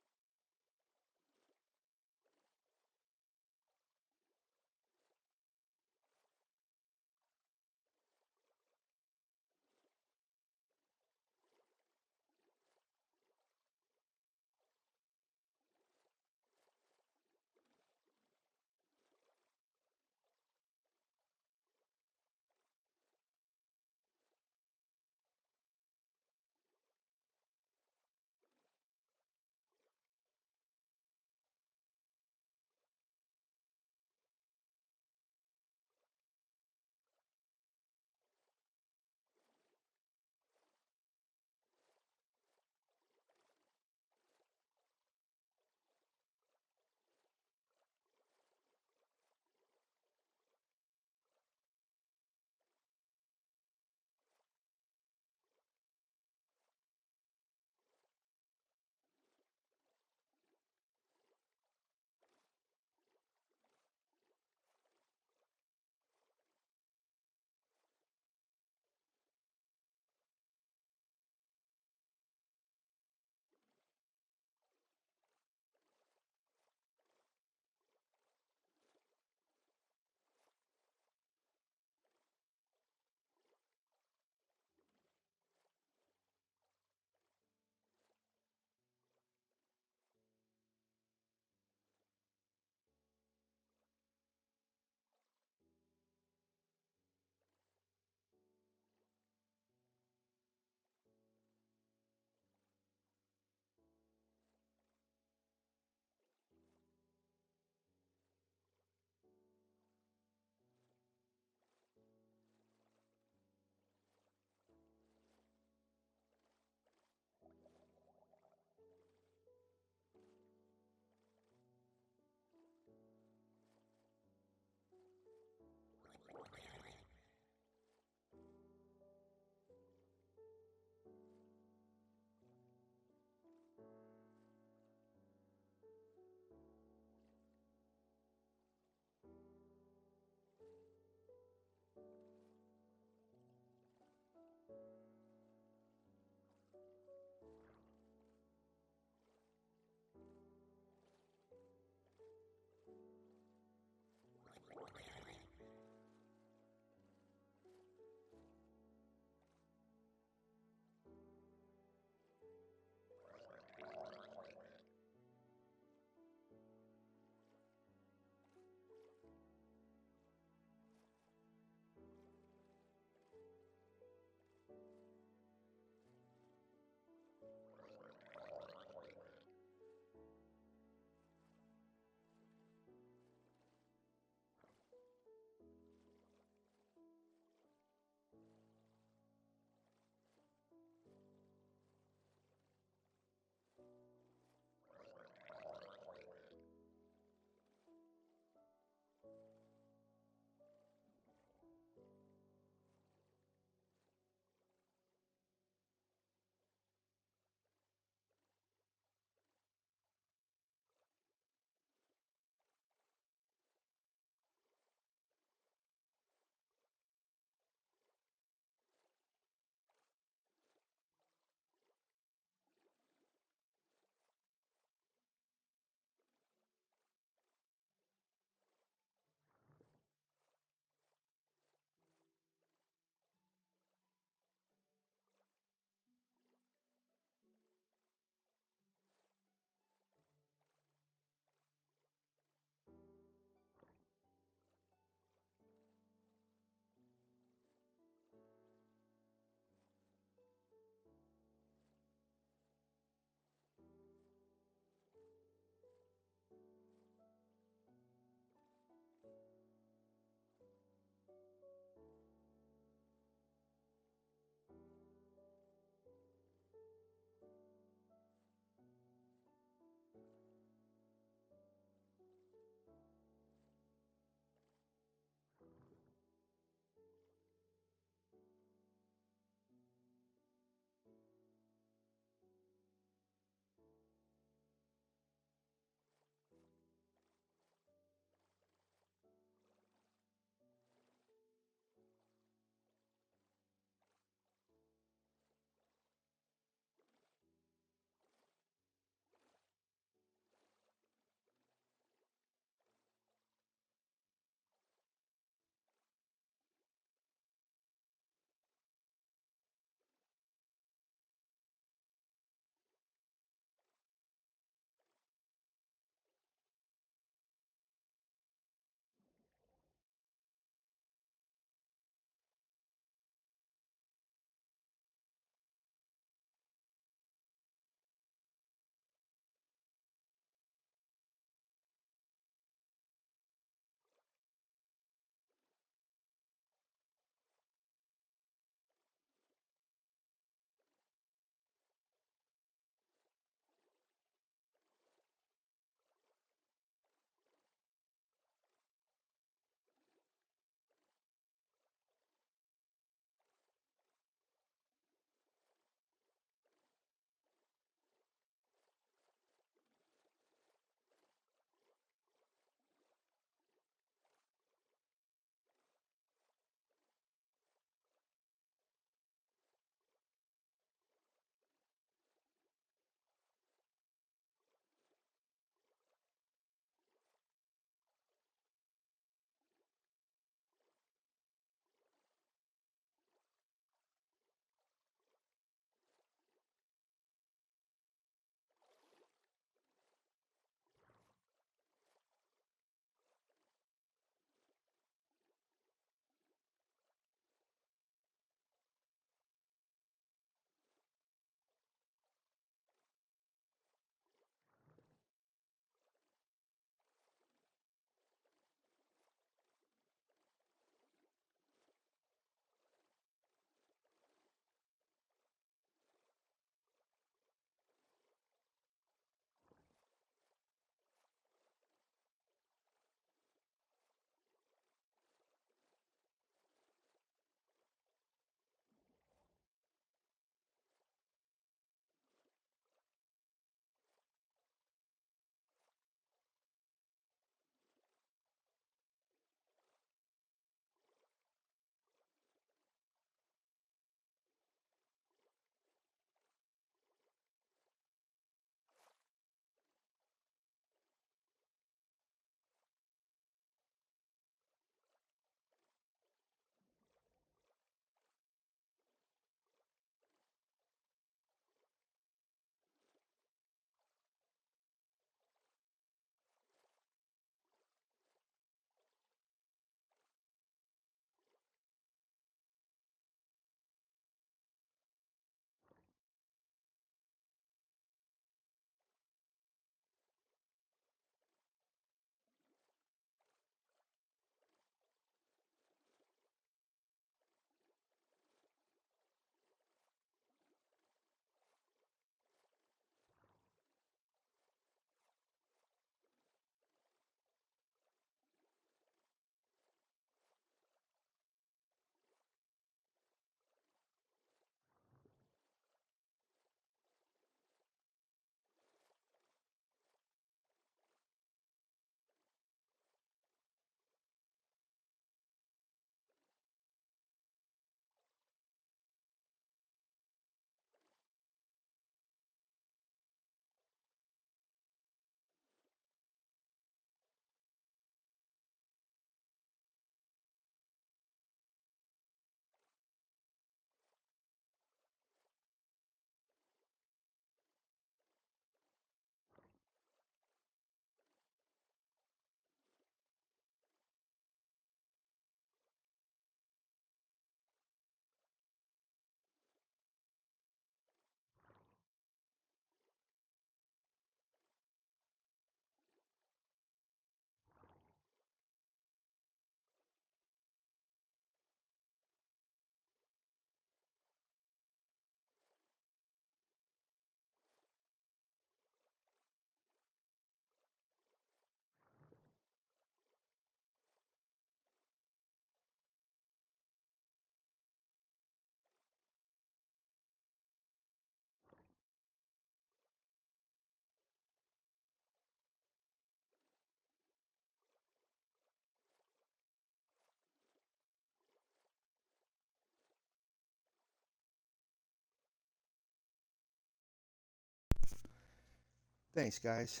Thanks, guys.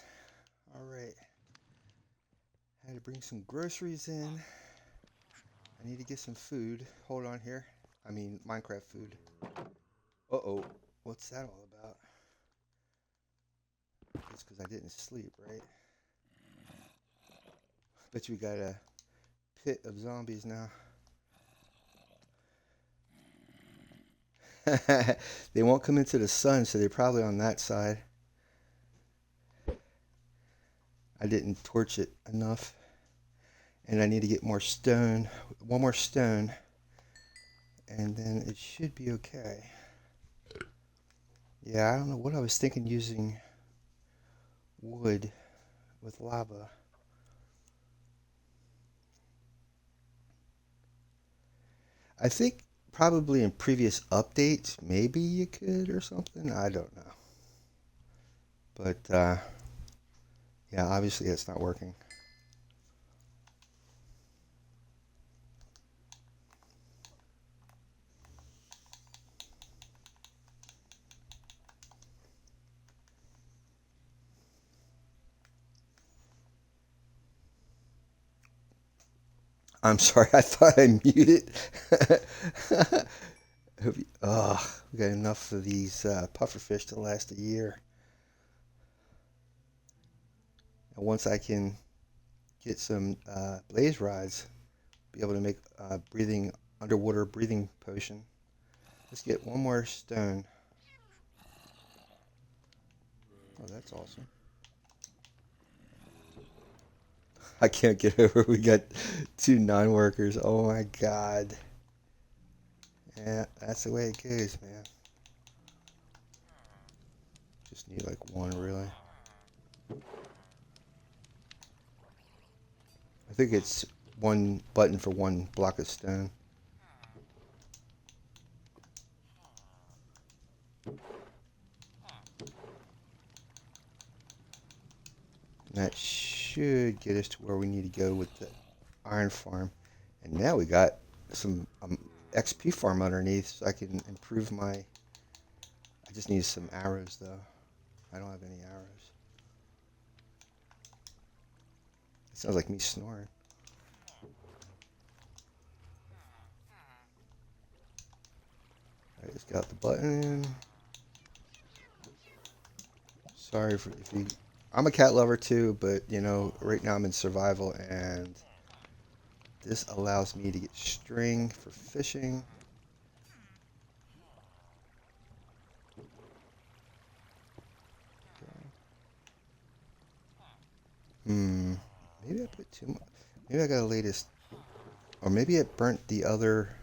All right. Had to bring some groceries in. I need to get some food. Hold on here. I mean, Minecraft food. Uh-oh. What's that all about? It's because I didn't sleep, right? Bet you we got a pit of zombies now. They won't come into the sun, so they're probably on that side. I didn't torch it enough. And I need to get more stone. One more stone. And then it should be okay. Yeah, I don't know what I was thinking using wood with lava. I think probably in previous updates, maybe you could or something. I don't know. But yeah, obviously it's not working. I'm sorry, I thought I muted. Oh, we got enough of these pufferfish to last a year. And once I can get some blaze rods, be able to make breathing underwater breathing potion. Let's get one more stone. Oh, that's awesome. I can't get over we got two non-workers. Oh my god. Yeah, that's the way it goes, man. Just need like one, really. I think it's one button for one block of stone. And that should get us to where we need to go with the iron farm. And now we got some XP farm underneath, so I can improve my... I just need some arrows, though. I don't have any arrows. It sounds like me snoring. I just got the button. Sorry if you... I'm a cat lover too, but you know, right now I'm in survival and this allows me to get string for fishing. Hmm. Maybe I put too much. Maybe I got a latest. Or maybe it burnt the other.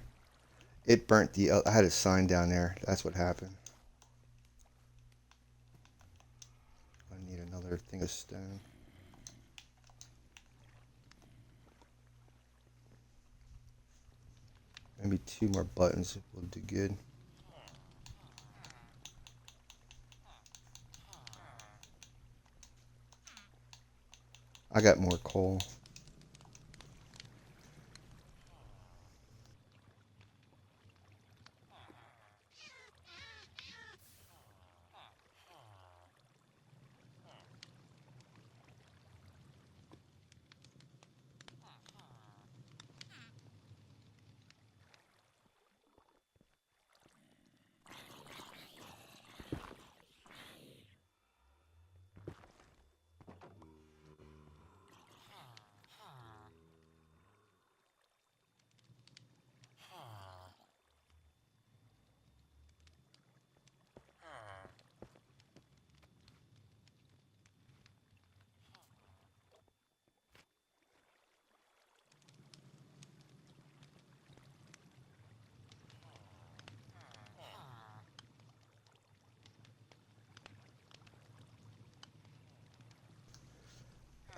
It burnt the. I had a sign down there. That's what happened. I need another thing of stone. Maybe two more buttons will do good. I got more coal.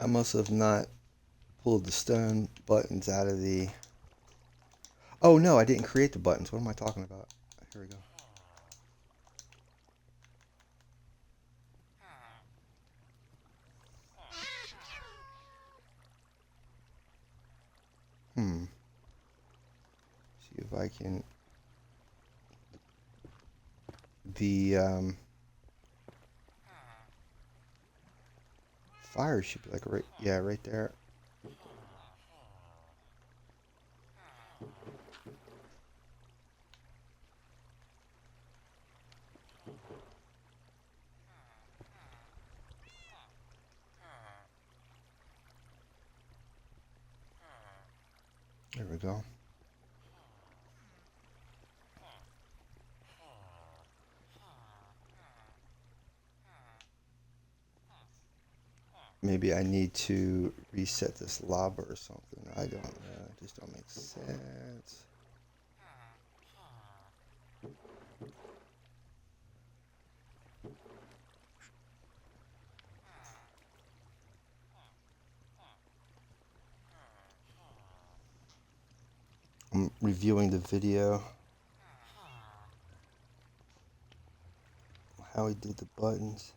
I must have not pulled the stone buttons out of the... Oh no, I didn't create the buttons. What am I talking about? Here we go. Hmm. See if I can... The Fire should be like right, yeah, right there. There we go. Maybe I need to reset this lava or something. I don't know. It just don't make sense. I'm reviewing the video. How he did the buttons.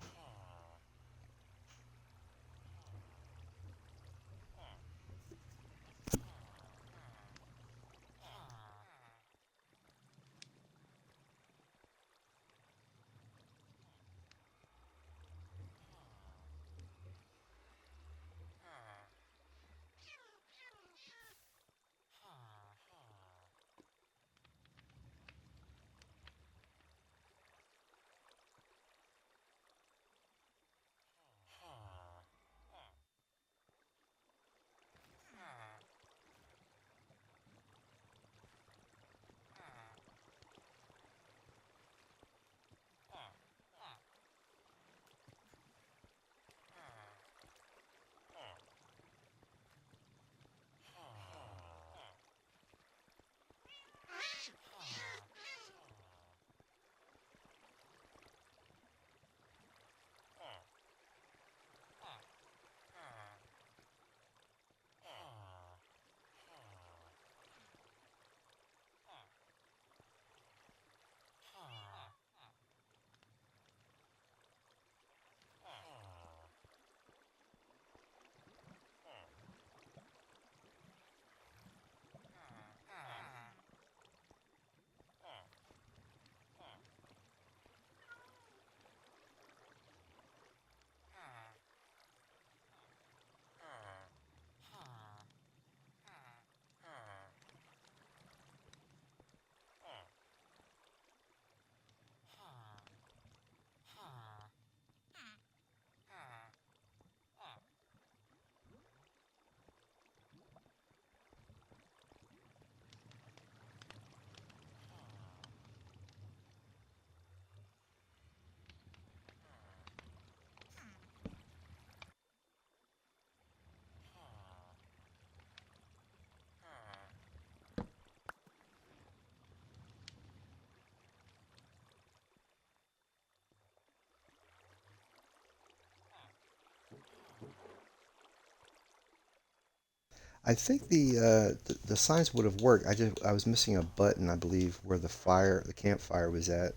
I think the signs would have worked. I was missing a button, I believe, where the campfire was at.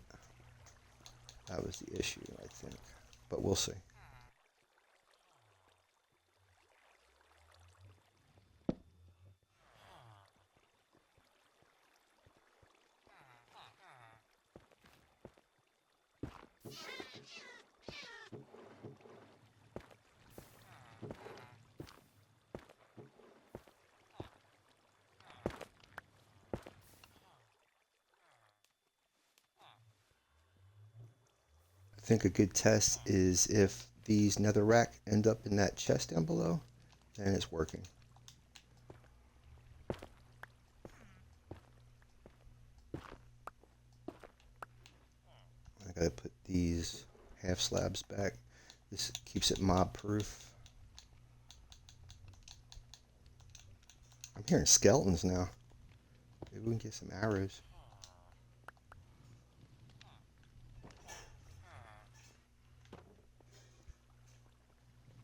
That was the issue, I think. But we'll see. I think a good test is if these netherrack end up in that chest down below, then it's working. I gotta put these half slabs back. This keeps it mob proof. I'm hearing skeletons now. Maybe we can get some arrows.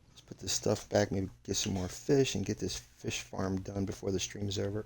Let's put this stuff back, maybe get some more fish and get this fish farm done before the stream's over.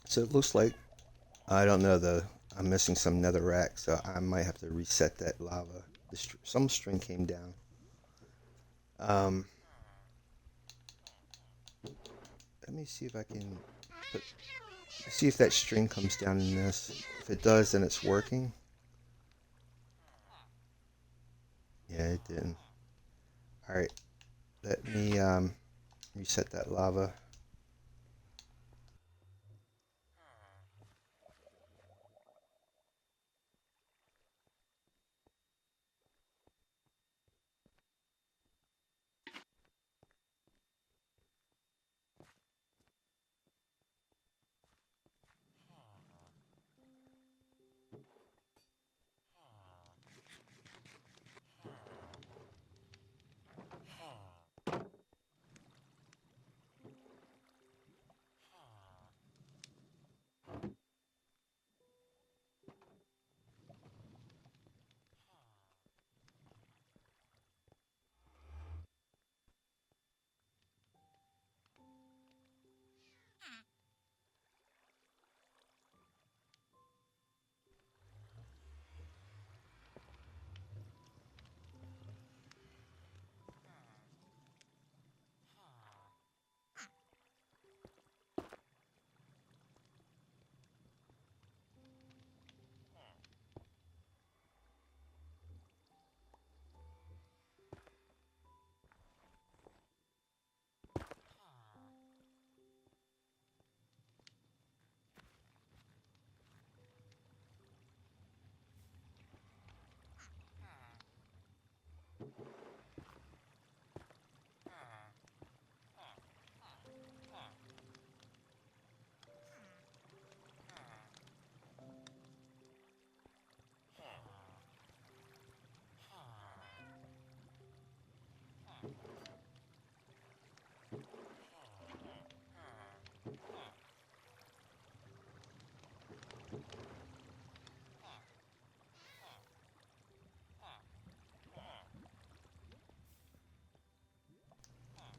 So it looks like, I don't know though. I'm missing some netherrack, so I might have to reset that lava. Some string came down. Um, Let me see if I can put, see if that string comes down in this. If it does, then it's working. Yeah, it didn't. All right, let me reset that lava.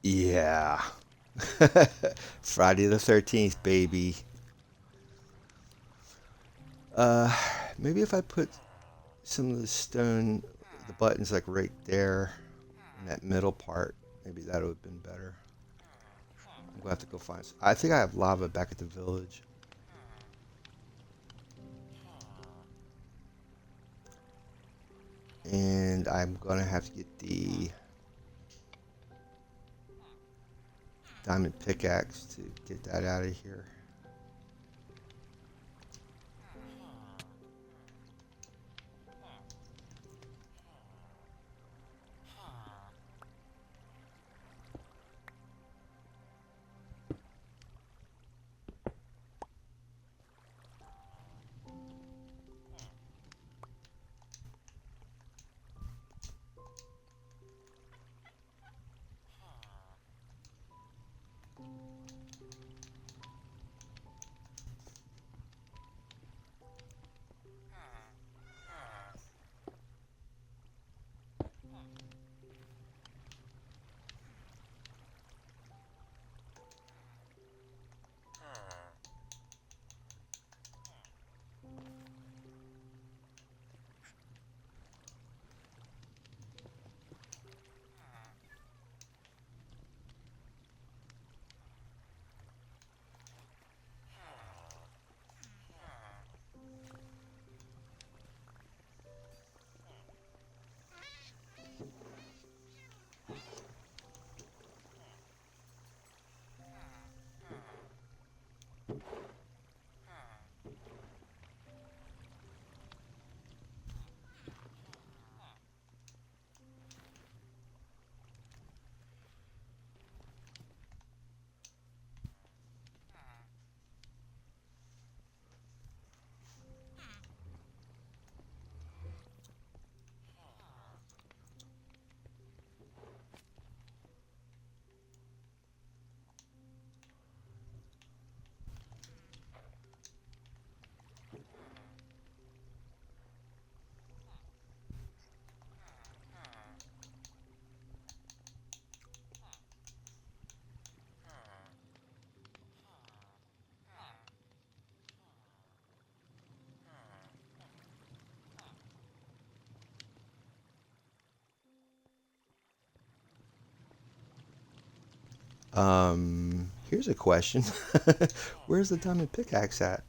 Yeah. Friday the 13th, baby. Uh, Maybe if I put some of the stone, the buttons like right there in that middle part, maybe that would have been better. I'm gonna have to go find. I think I have lava back at the village, and I'm gonna have to get the diamond pickaxe to get that out of here. Here's a question. Where's the diamond pickaxe at?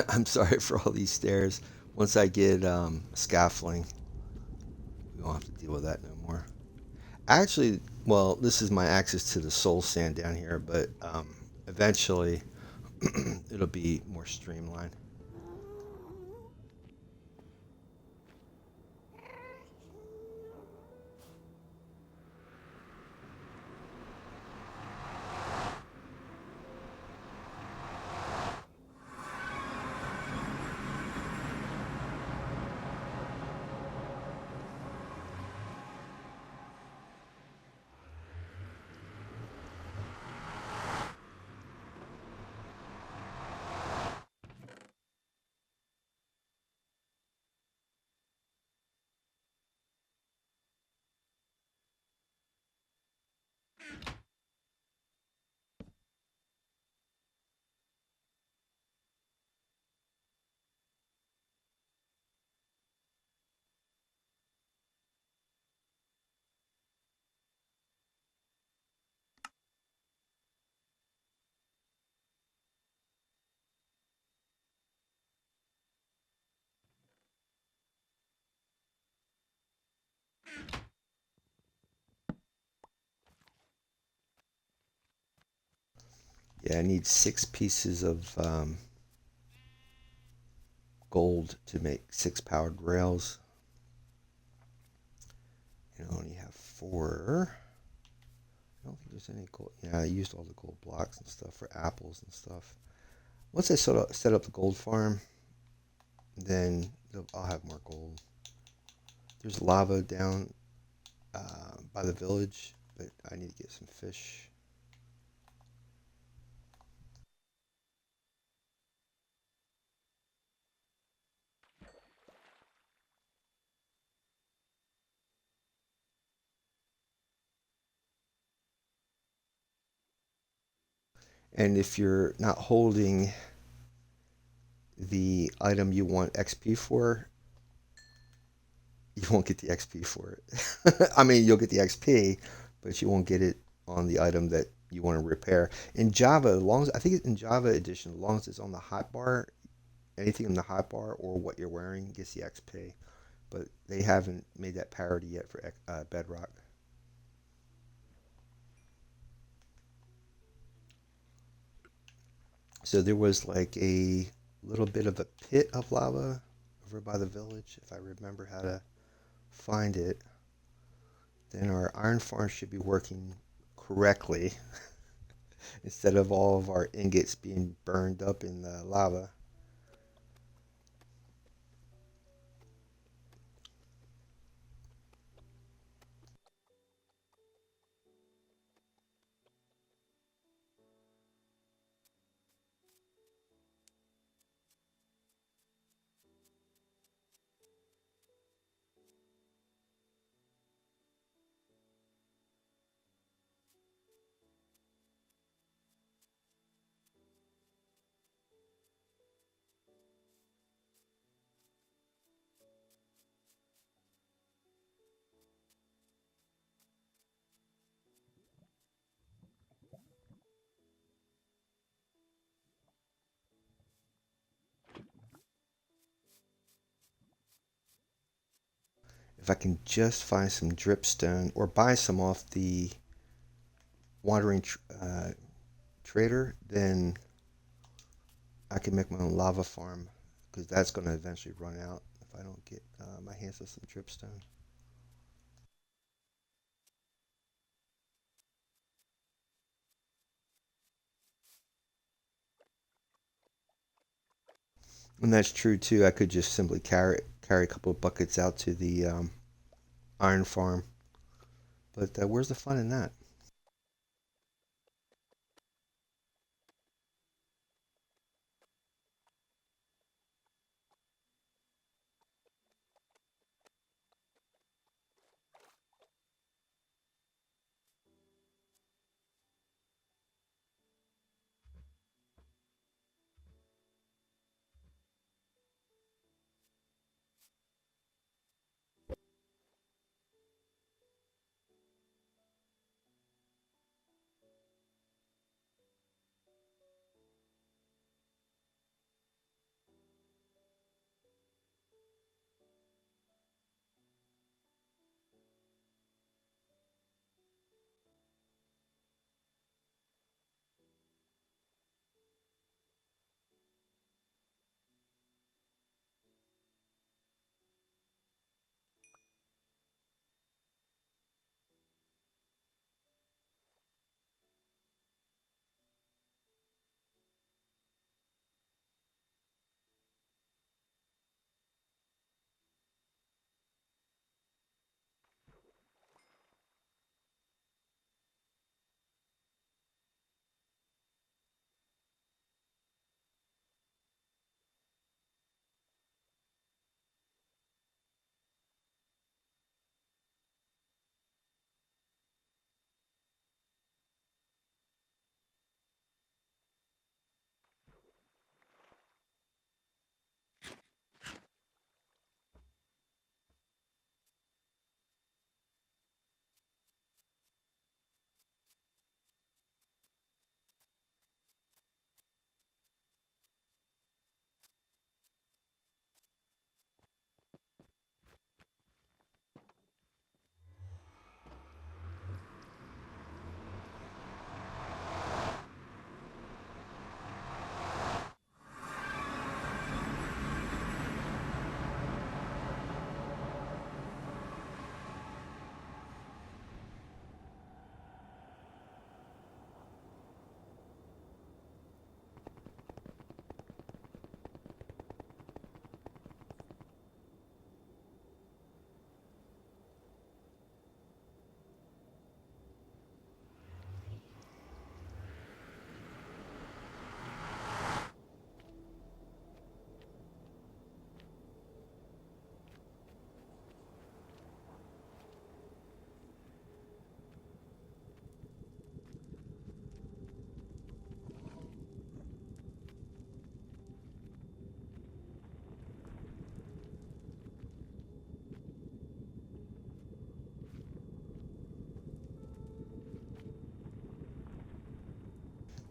I'm sorry for all these stairs. Once I get scaffolding, we won't have to deal with that no more. Actually, well, this is my access to the soul sand down here, but eventually it'll be more streamlined. Yeah, I need 6 pieces of gold to make 6 powered rails. And I only have 4. I don't think there's any gold. Yeah, I used all the gold blocks and stuff for apples and stuff. Once I set up the gold farm, then I'll have more gold. There's lava down by the village, but I need to get some fish. And if you're not holding the item you want XP for, you won't get the XP for it. I mean, you'll get the XP, but you won't get it on the item that you want to repair. In Java, as long as I think in Java edition, as long as it's on the hotbar, anything in the hotbar or what you're wearing gets the XP. But they haven't made that parity yet for Bedrock. So there was like a little bit of a pit of lava over by the village, if I remember how to find it. Then our iron farm should be working correctly instead of all of our ingots being burned up in the lava. If I can just find some dripstone or buy some off the wandering trader, then I can make my own lava farm because that's going to eventually run out if I don't get my hands on some dripstone. And that's true too. I could just simply carry a couple of buckets out to the iron farm. But where's the fun in that?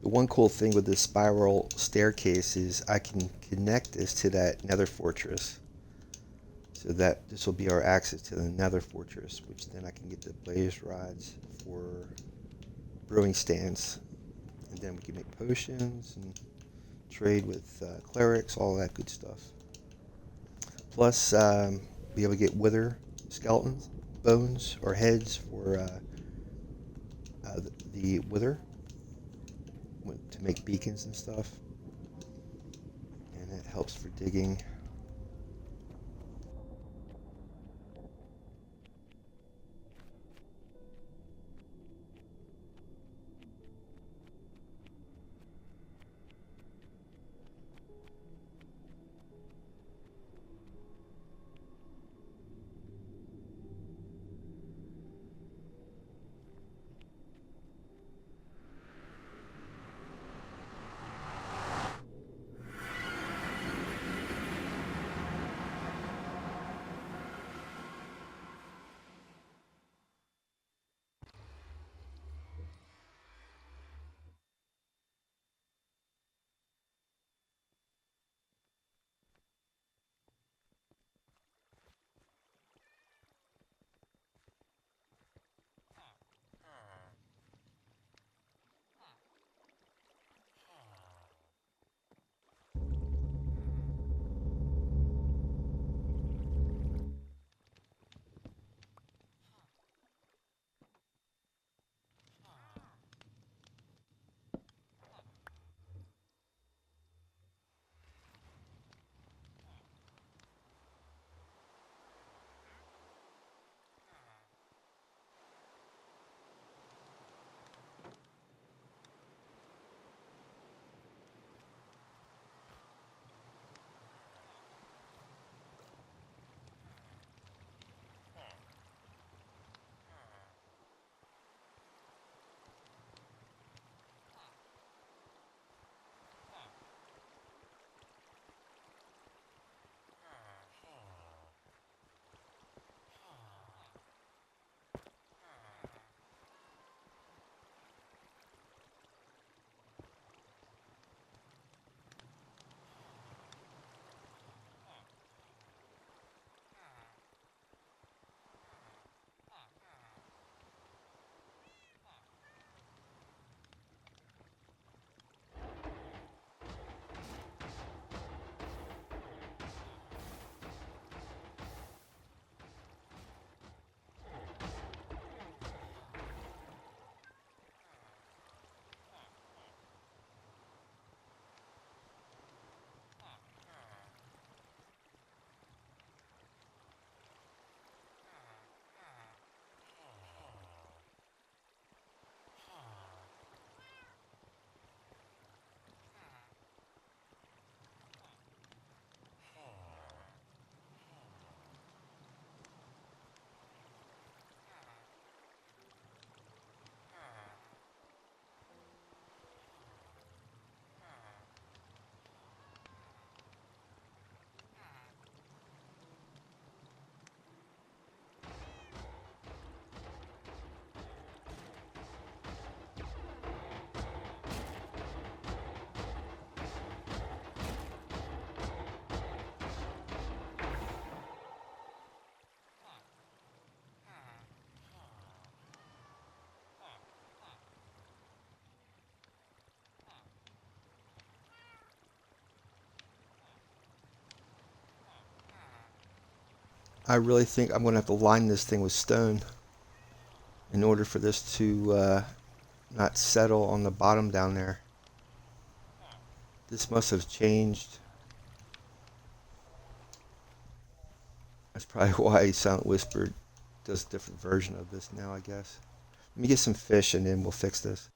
The one cool thing with this spiral staircase is I can connect this to that nether fortress. So that this will be our access to the nether fortress, which then I can get the blaze rods for brewing stands. And then we can make potions and trade with clerics, all that good stuff. Plus, be able to get wither skeletons, bones, or heads for the wither to make beacons and stuff. And that helps for digging. I really think I'm going to have to line this thing with stone in order for this to not settle on the bottom down there. This must have changed. That's probably why Silent Whisper does a different version of this now, I guess. Let me get some fish and then we'll fix this.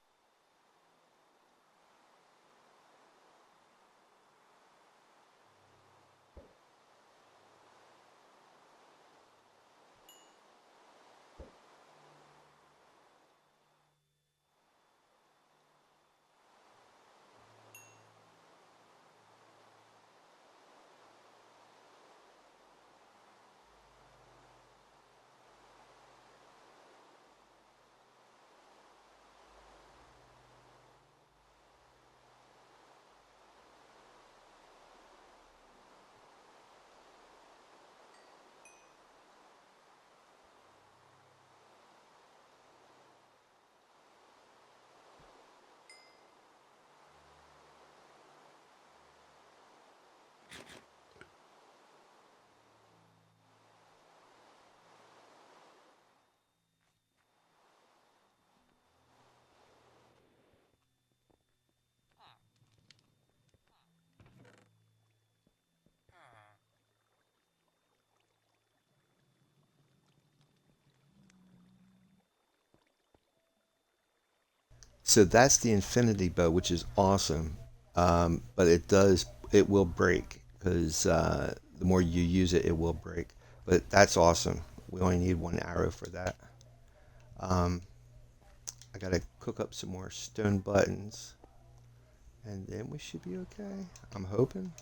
So that's the infinity bow, which is awesome. But it will break because the more you use it, it will break. But that's awesome. We only need one arrow for that. Um, I gotta cook up some more stone buttons, and then we should be okay. I'm hoping.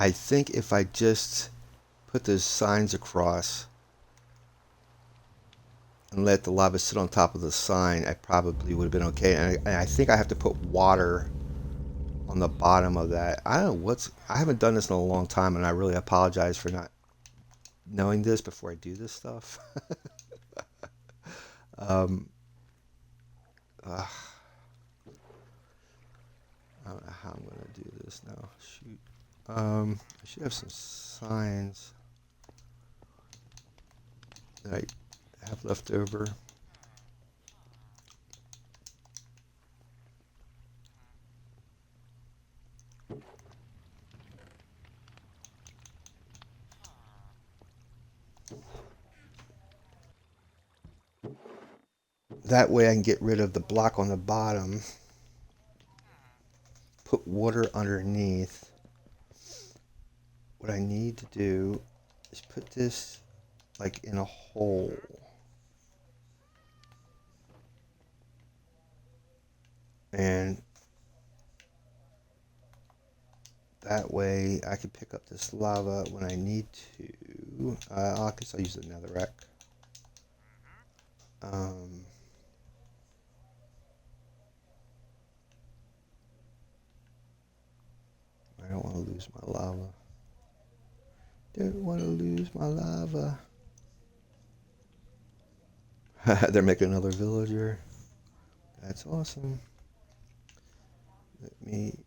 I think if I just put those signs across and let the lava sit on top of the sign, I probably would have been okay. And I think I have to put water on the bottom of that. I don't know I haven't done this in a long time, and I really apologize for not knowing this before I do this stuff. um, uh, I don't know how I'm going to do this now. Shoot. I should have some signs that I have left over. That way I can get rid of the block on the bottom, put water underneath. What I need to do is put this like in a hole. And that way I can pick up this lava when I need to. I guess I'll use the netherrack. I don't want to lose my lava. Don't want to lose my lava. They're making another villager. That's awesome. Let me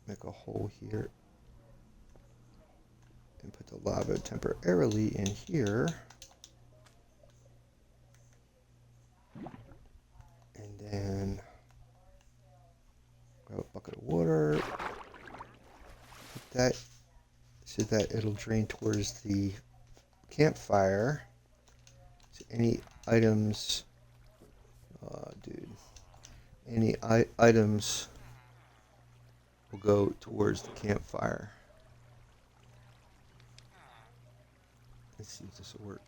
make a hole here and put the lava temporarily in here. And then grab a bucket of water. Put that so that it'll drain towards the campfire. So any items, any items will go towards the campfire. Let's see if this will work.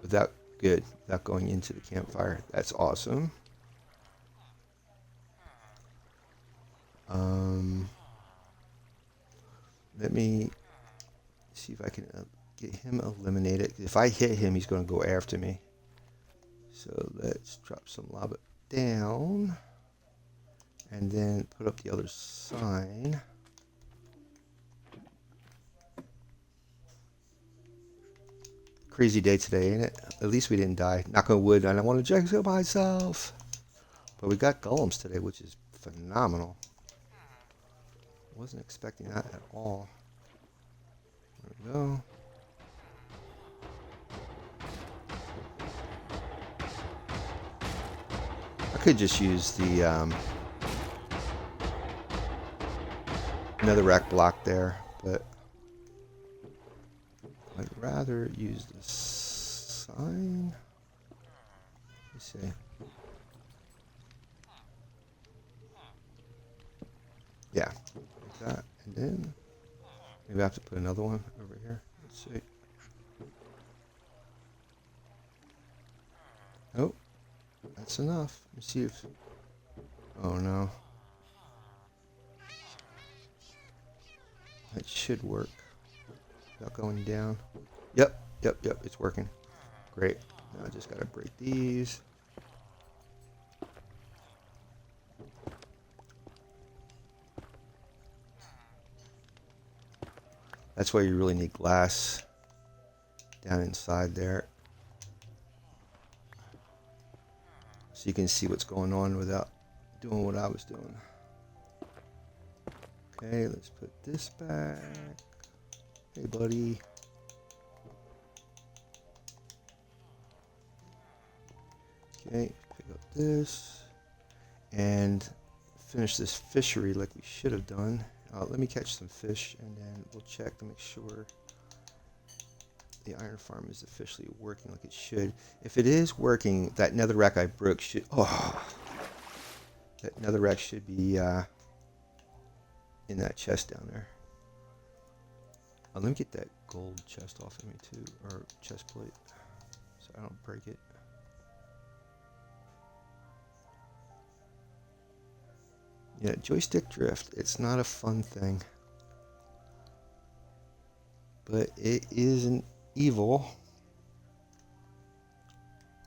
Without going into the campfire. That's awesome. Let me see if I can get him eliminated. If I hit him, he's going to go after me. So let's drop some lava down and then put up the other sign. Crazy day today, ain't it? At least we didn't die. Knock on wood. I don't want to jinx it myself. But we got golems today, which is phenomenal. Wasn't expecting that at all. There we go. I could just use the netherrack block there, but I'd rather use the sign. Let's see. Yeah, like that, and then maybe I have to put another one over here. Let's see. Oh, that's enough. Let's see if. Oh no. That should work without going down. Yep, it's working. Great. Now I just gotta break these. That's why you really need glass down inside there, so you can see what's going on without doing what I was doing. Okay, let's put this back. Hey, buddy. Okay, pick up this and finish this fishery like we should have done. Let me catch some fish and then we'll check to make sure the iron farm is officially working like it should. If it is working, that netherrack I broke should... Oh! That netherrack should be in that chest down there. Let me get that gold chest off of me too, or chest plate, so I don't break it. Yeah, joystick drift. It's not a fun thing, but it isn't evil.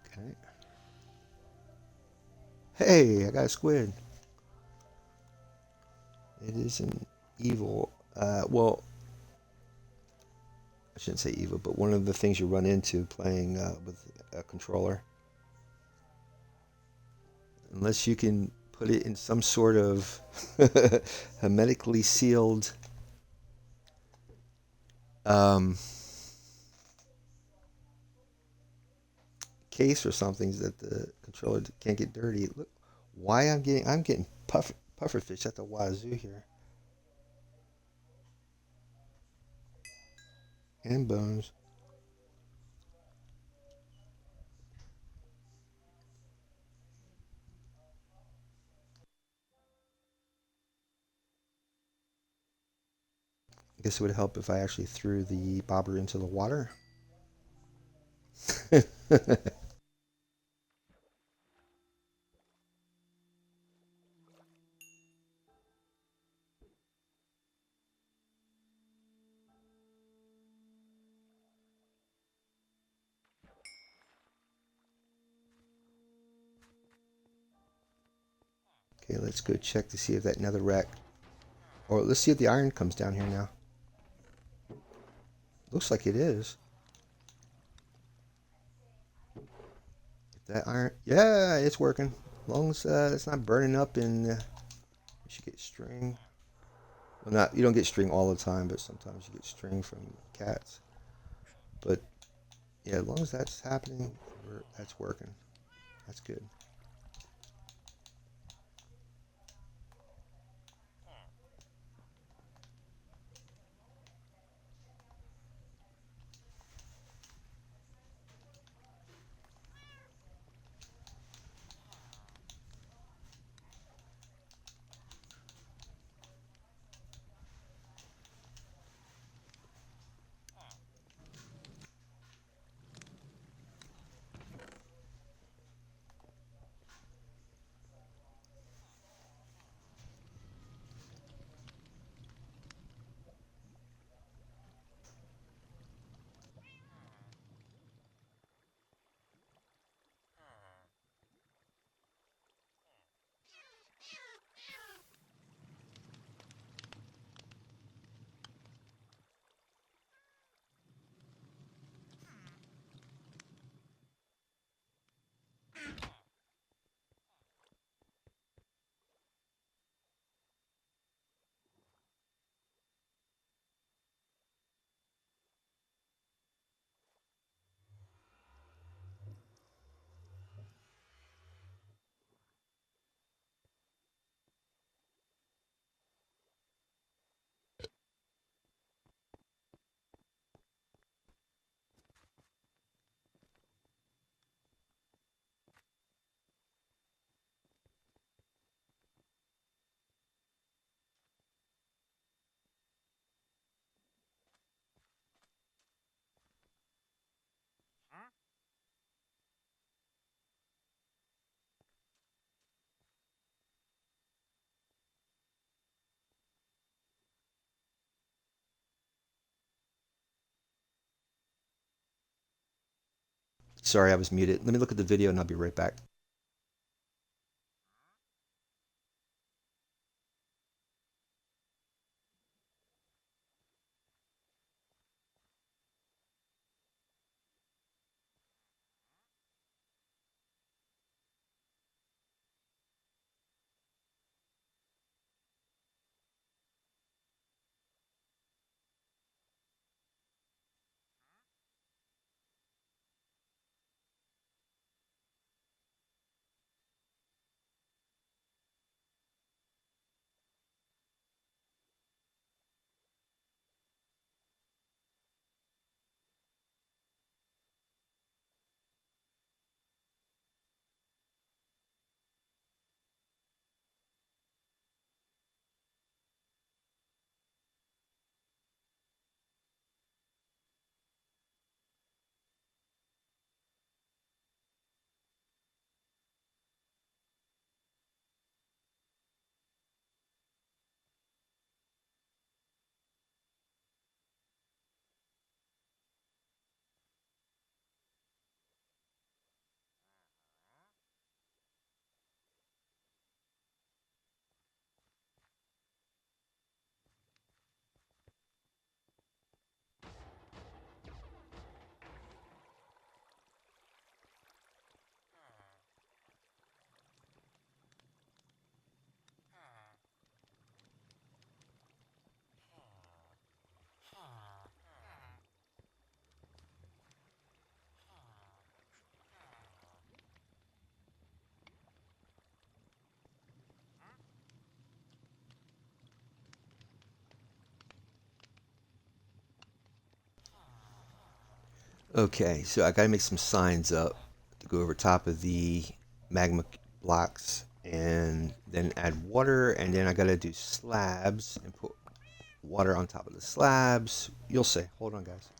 Okay. Hey, I got a squid. It isn't evil. Well, I shouldn't say evil, but one of the things you run into playing with a controller, unless you can put it in some sort of hermetically sealed um, case or something that the controller can't get dirty. Look, why I'm getting pufferfish at the wazoo here, and bones. I guess it would help if I actually threw the bobber into the water. Okay, let's go check to see if that nether rack, or let's see if the iron comes down here now. Looks like it is. If that iron, yeah, it's working. As long as it's not burning up, and you should get string. Well, not you don't get string all the time, but sometimes you get string from cats. But yeah, as long as that's happening, that's working. That's good. Sorry, I was muted. Let me look at the video, and I'll be right back. Okay, so I gotta make some signs up to go over top of the magma blocks and then add water, and then I gotta do slabs and put water on top of the slabs. You'll see. Hold on, guys.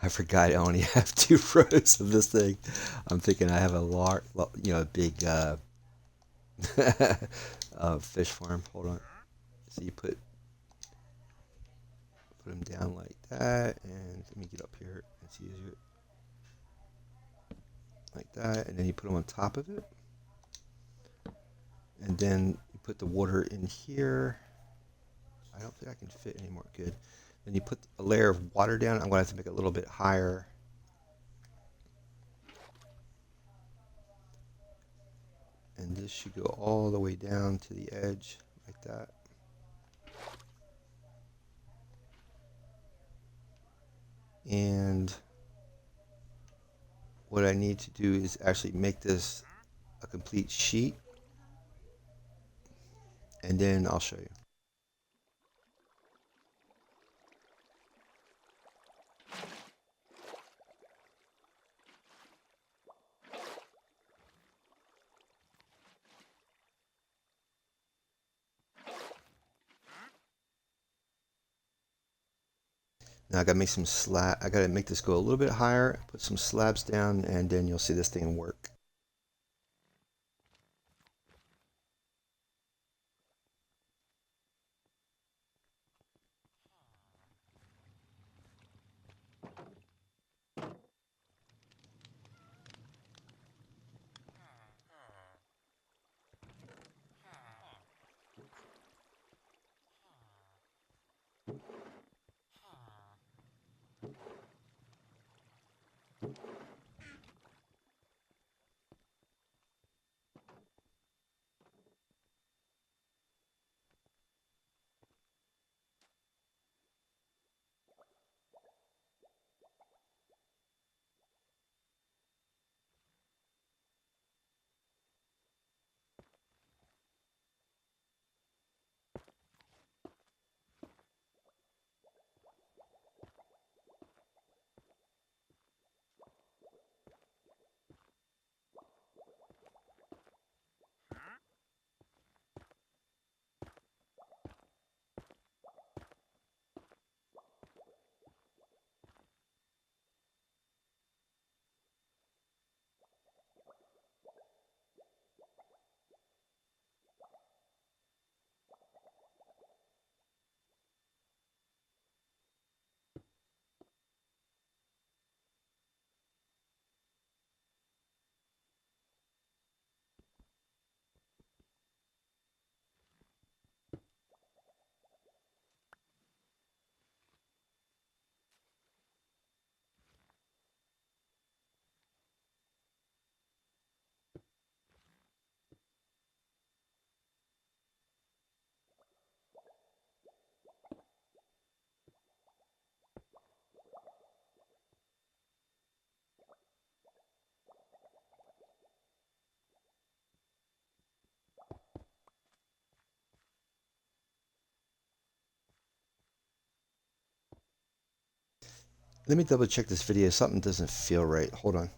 I forgot I only have 2 rows of this thing. I'm thinking I have a a big fish farm. Hold on. So you put them down like that, and let me get up here. It's easier like that, and then you put them on top of it, and then you put the water in here. I don't think I can fit anymore. Good. Then you put a layer of water down. I'm gonna have to make it a little bit higher. And this should go all the way down to the edge like that. And what I need to do is actually make this a complete sheet, and then I'll show you. Now I gotta make some I gotta make this go a little bit higher, put some slabs down, and then you'll see this thing work. Let me double check this video. Something doesn't feel right. Hold on.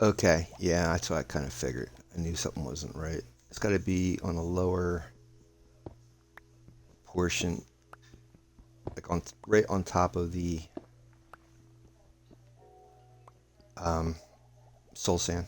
Okay, yeah, that's what I kind of figured. I knew something wasn't right. It's got to be on the lower portion, like on right on top of the um, soul sand.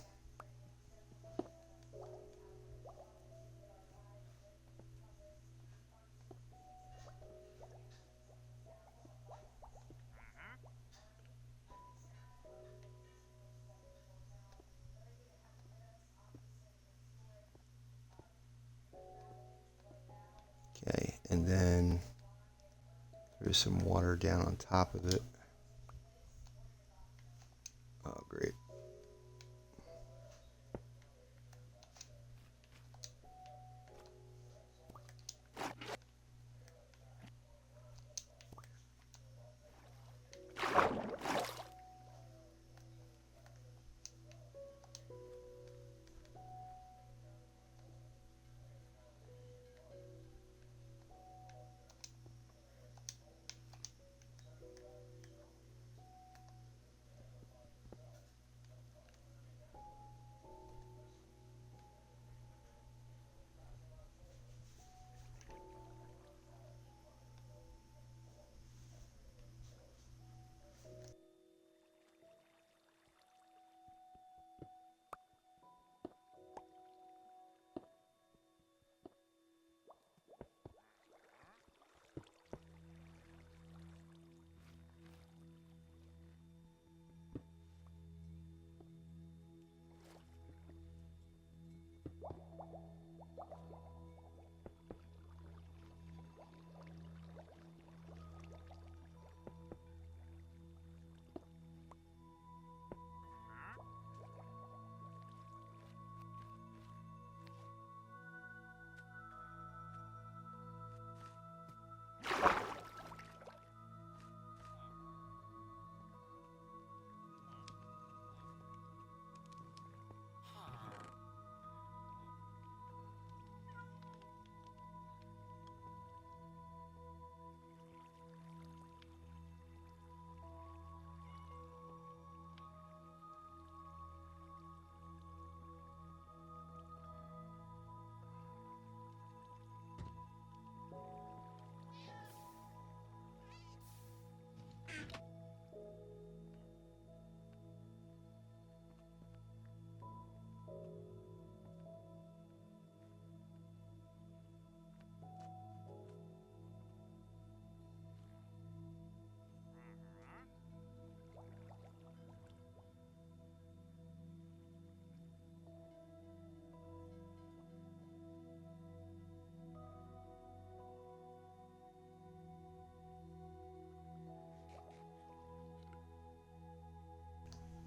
Okay, and then there's some water down on top of it. Oh, great.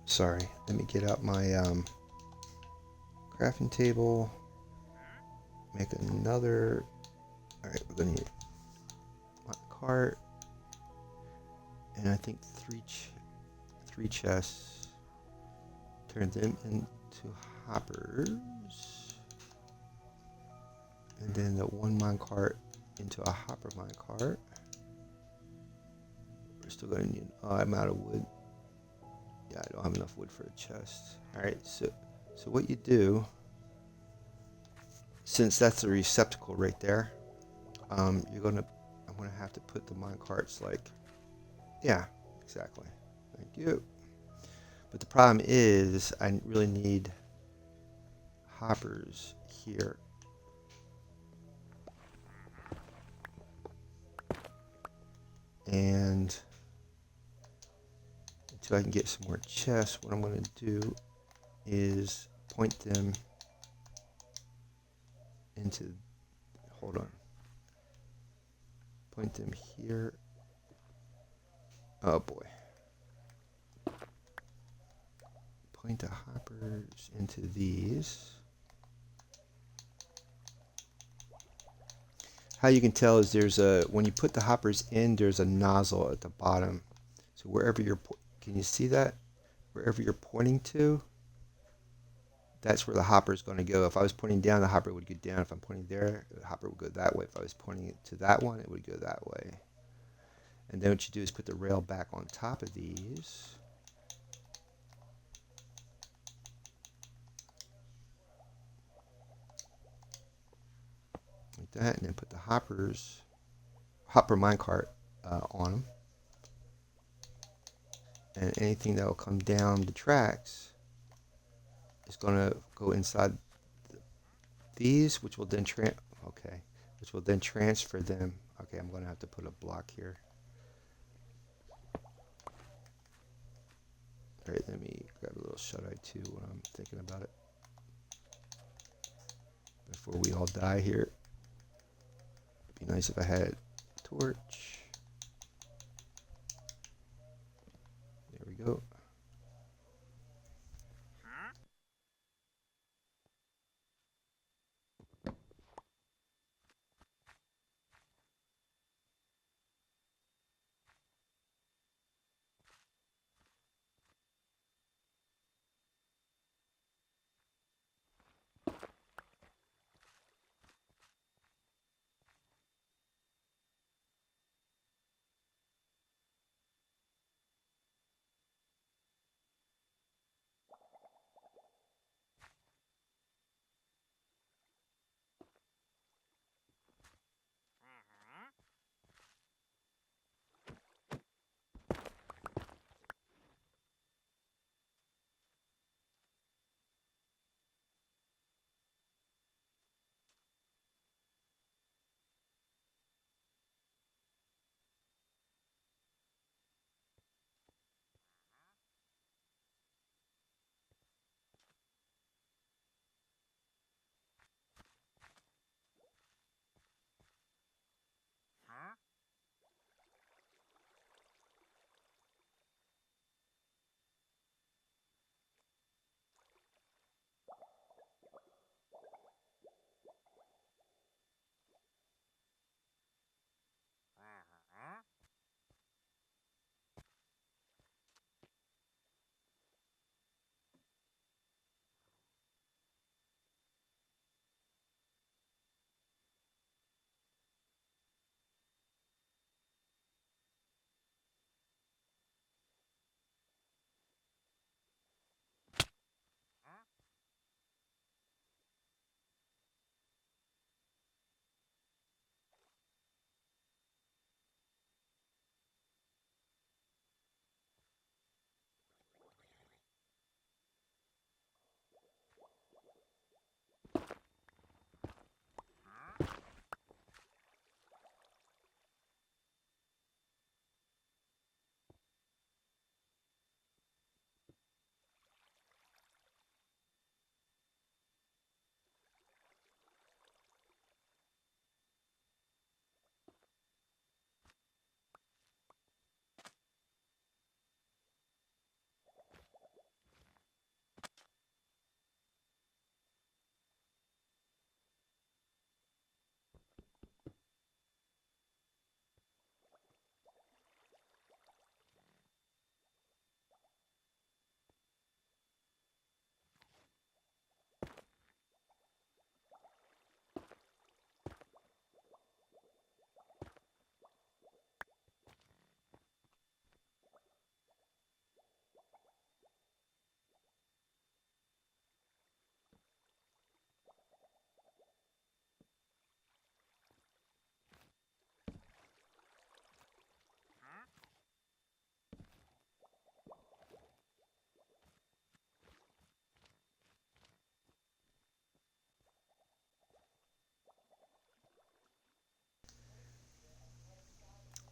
Sorry, let me get out my crafting table. Make another. All right, we're gonna need my cart, and I think three chests. Turn them into hoppers, and then the one mine cart into a hopper mine cart. We're still gonna need. Oh, I'm out of wood. Yeah, I don't have enough wood for a chest. All right, so what you do, since that's a receptacle right there, I'm gonna have to put the mine carts like, yeah, exactly. Thank you. But the problem is, I really need hoppers here. And until I can get some more chests, what I'm going to do is point them into, hold on, point them here. Oh boy. Point the hoppers into these. How you can tell is when you put the hoppers in, there's a nozzle at the bottom. So wherever can you see that? Wherever you're pointing to, that's where the hopper is going to go. If I was pointing down, the hopper would go down. If I'm pointing there, the hopper would go that way. If I was pointing it to that one, it would go that way. And then what you do is put the rail back on top of these. like that, and then put the hopper minecart on them, and anything that will come down the tracks is going to go inside these, which will then transfer them. Okay, I'm going to have to put a block here. All right, let me grab a little shut-eye too when I'm thinking about it before we all die here. It'd be nice if I had a torch. There we go.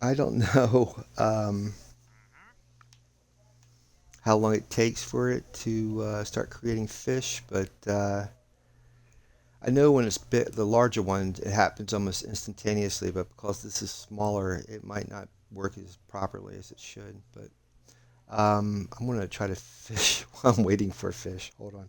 I don't know how long it takes for it to start creating fish, but I know when it's the larger ones, it happens almost instantaneously. But because this is smaller, it might not work as properly as it should. But I'm gonna try to fish while I'm waiting for fish. Hold on.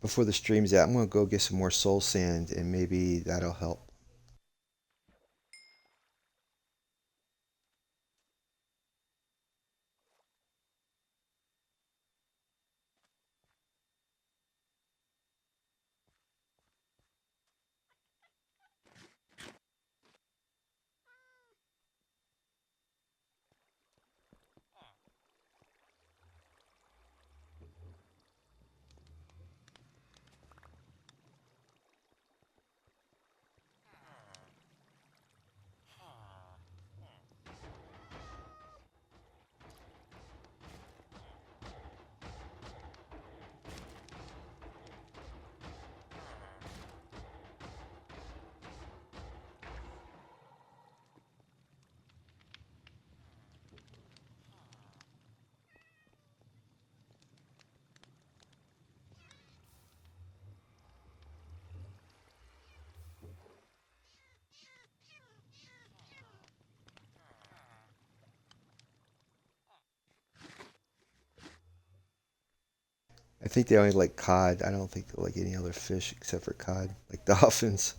before the stream's out, I'm gonna go get some more soul sand and maybe that'll help. I think they only like cod. I don't think they like any other fish except for cod, like dolphins.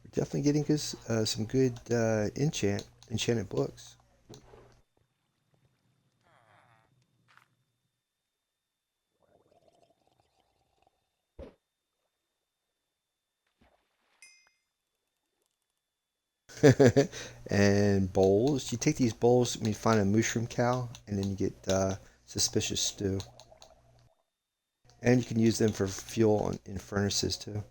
We're definitely getting us some good enchanted books. And bowls. You take these bowls and you find a mushroom cow, and then you get suspicious stew. And you can use them for fuel in furnaces too.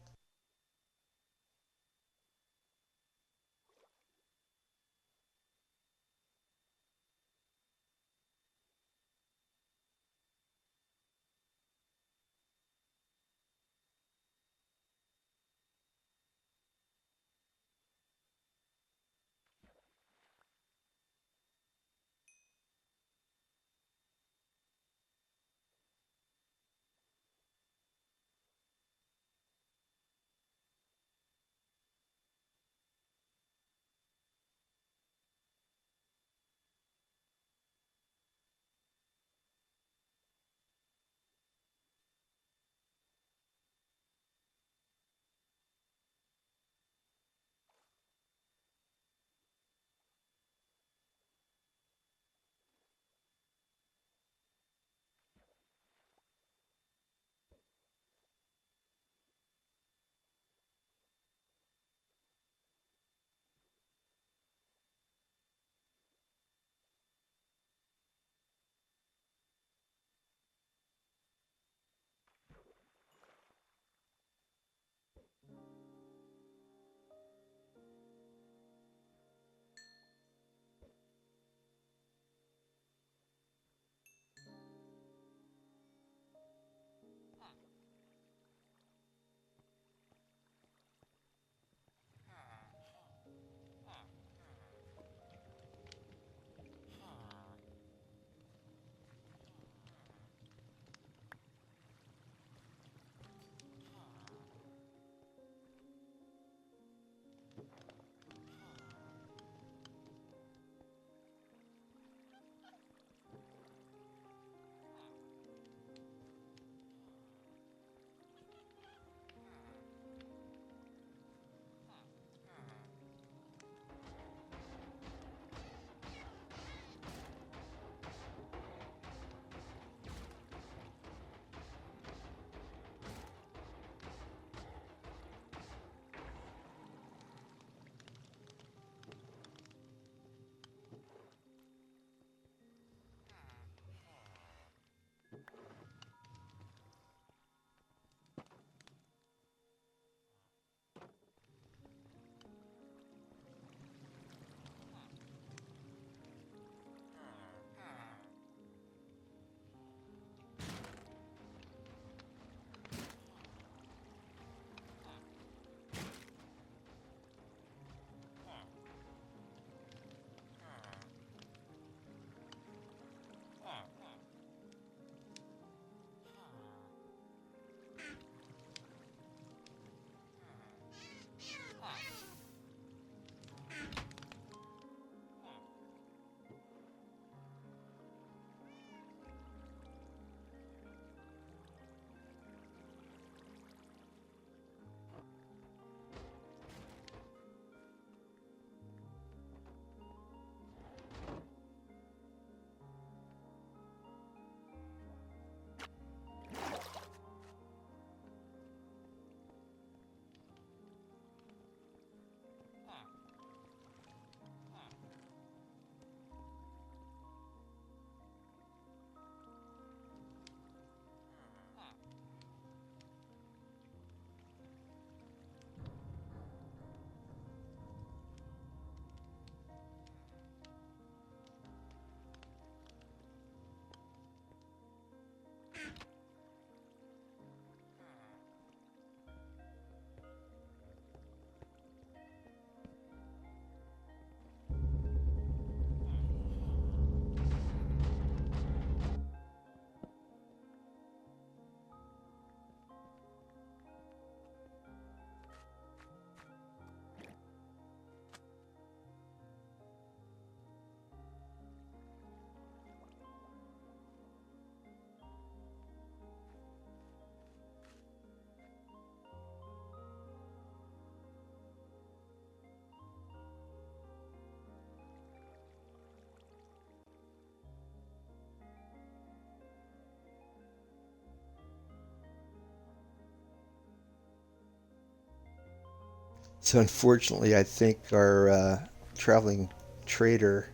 So unfortunately, I think our traveling trader,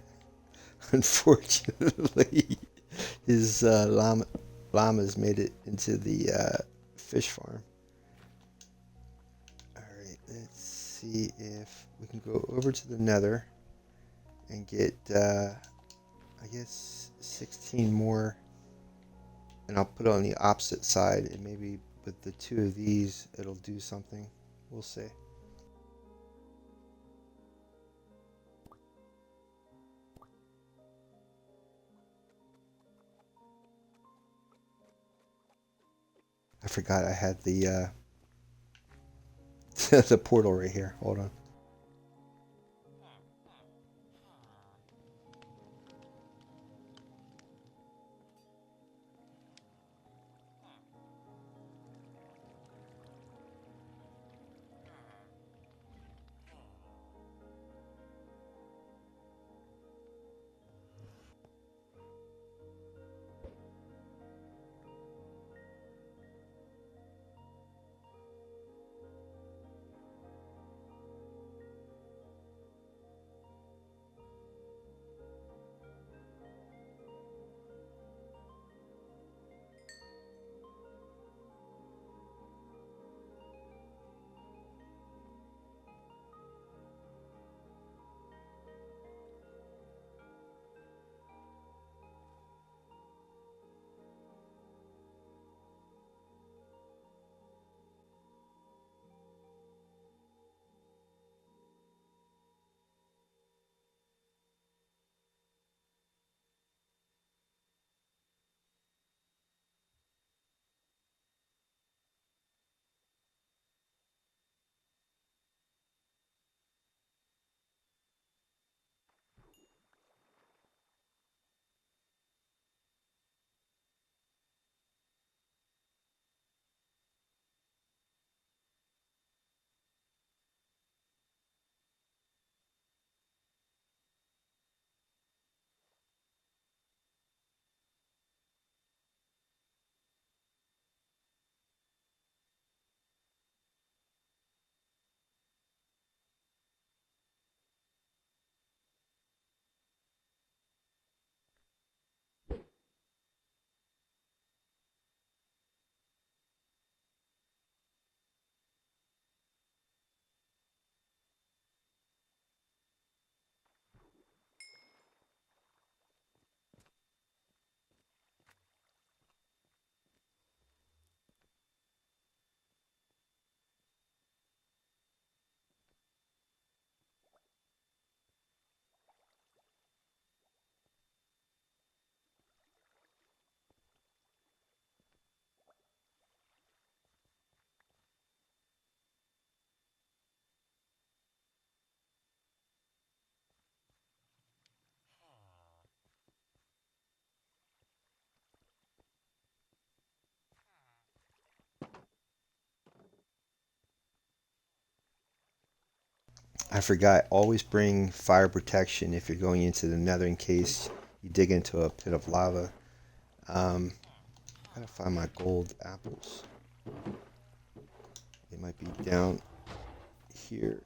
unfortunately, his llamas made it into the fish farm. All right, let's see if we can go over to the nether and get, I guess, 16 more. And I'll put it on the opposite side, and maybe with the two of these, it'll do something. We'll see. I forgot I had the the portal right here. Hold on. I forgot. Always bring fire protection if you're going into the nether in case you dig into a pit of lava. Gotta find my gold apples. They might be down here.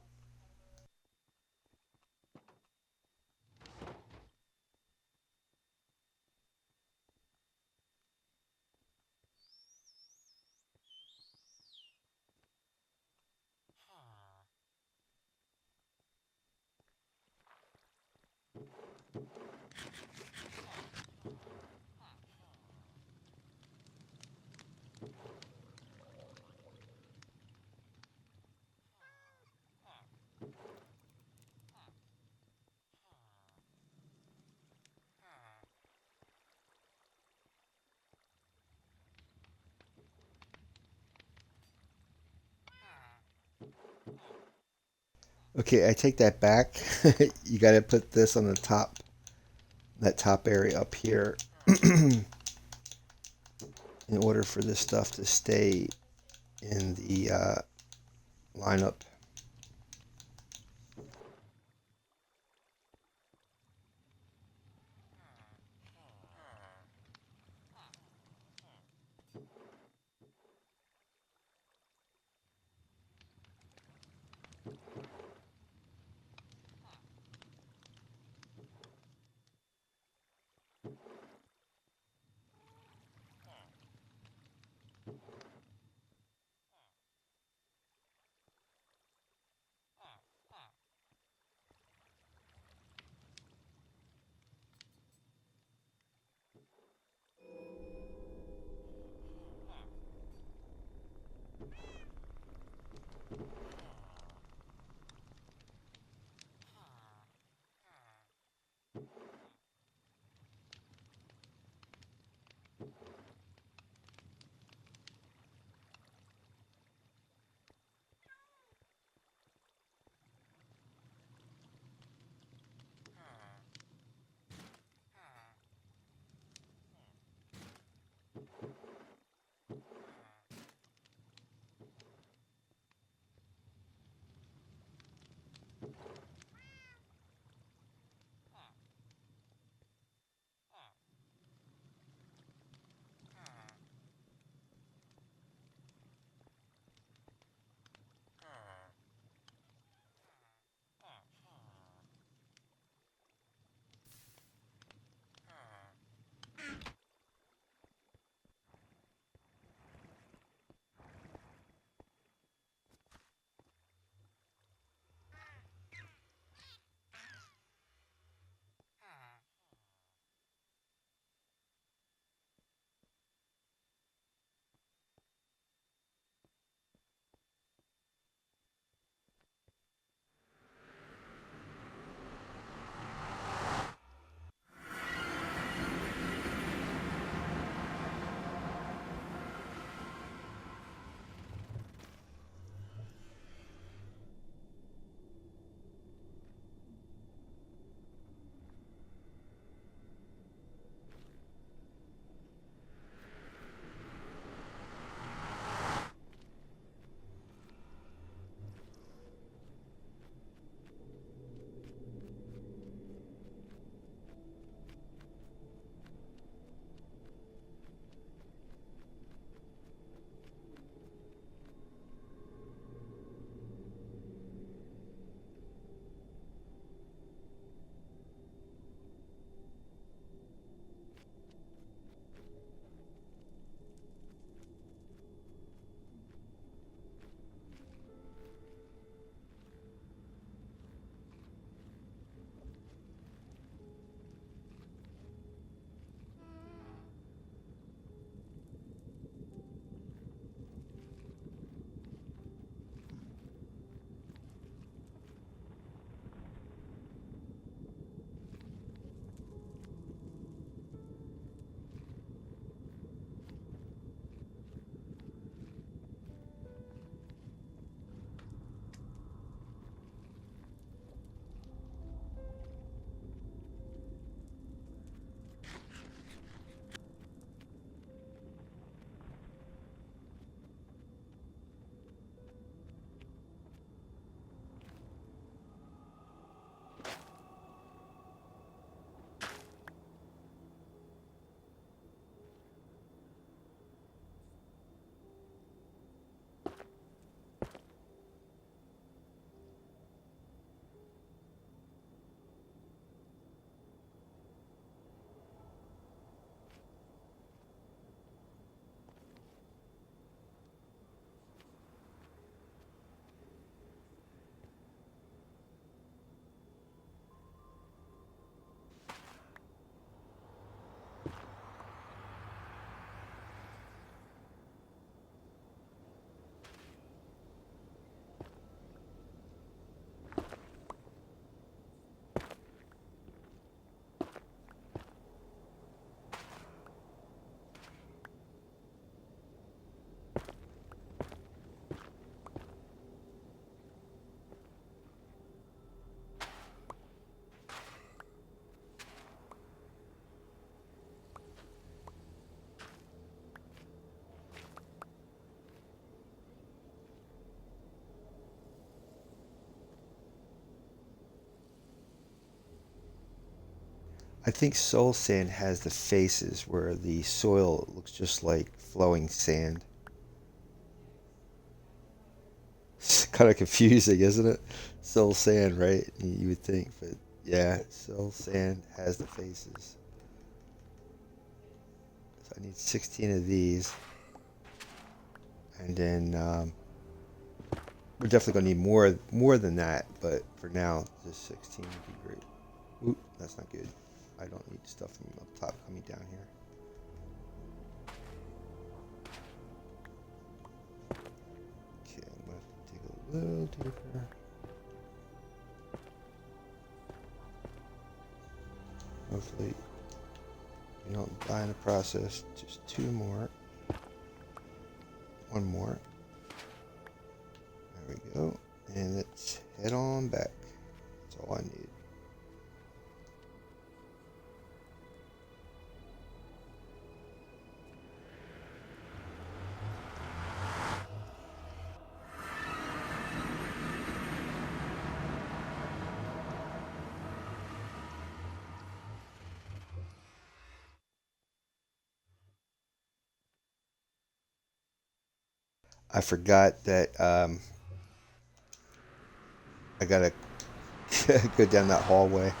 Okay, I take that back. You gotta put this on the top, that top area up here, in order for this stuff to stay in the lineup. I think soul sand has the faces where the soil looks just like flowing sand. It's kind of confusing, isn't it? Soul sand, right? You would think, but yeah, soul sand has the faces. So I need 16 of these, and then we're definitely gonna need more than that. But for now, just 16 would be great. Oop, that's not good. I don't need stuff from up top coming down here. Okay, I'm gonna have to dig a little deeper. Hopefully, you don't die in the process. Just two more. One more. There we go. And let's head on back. That's all I need. I forgot that I gotta go down that hallway.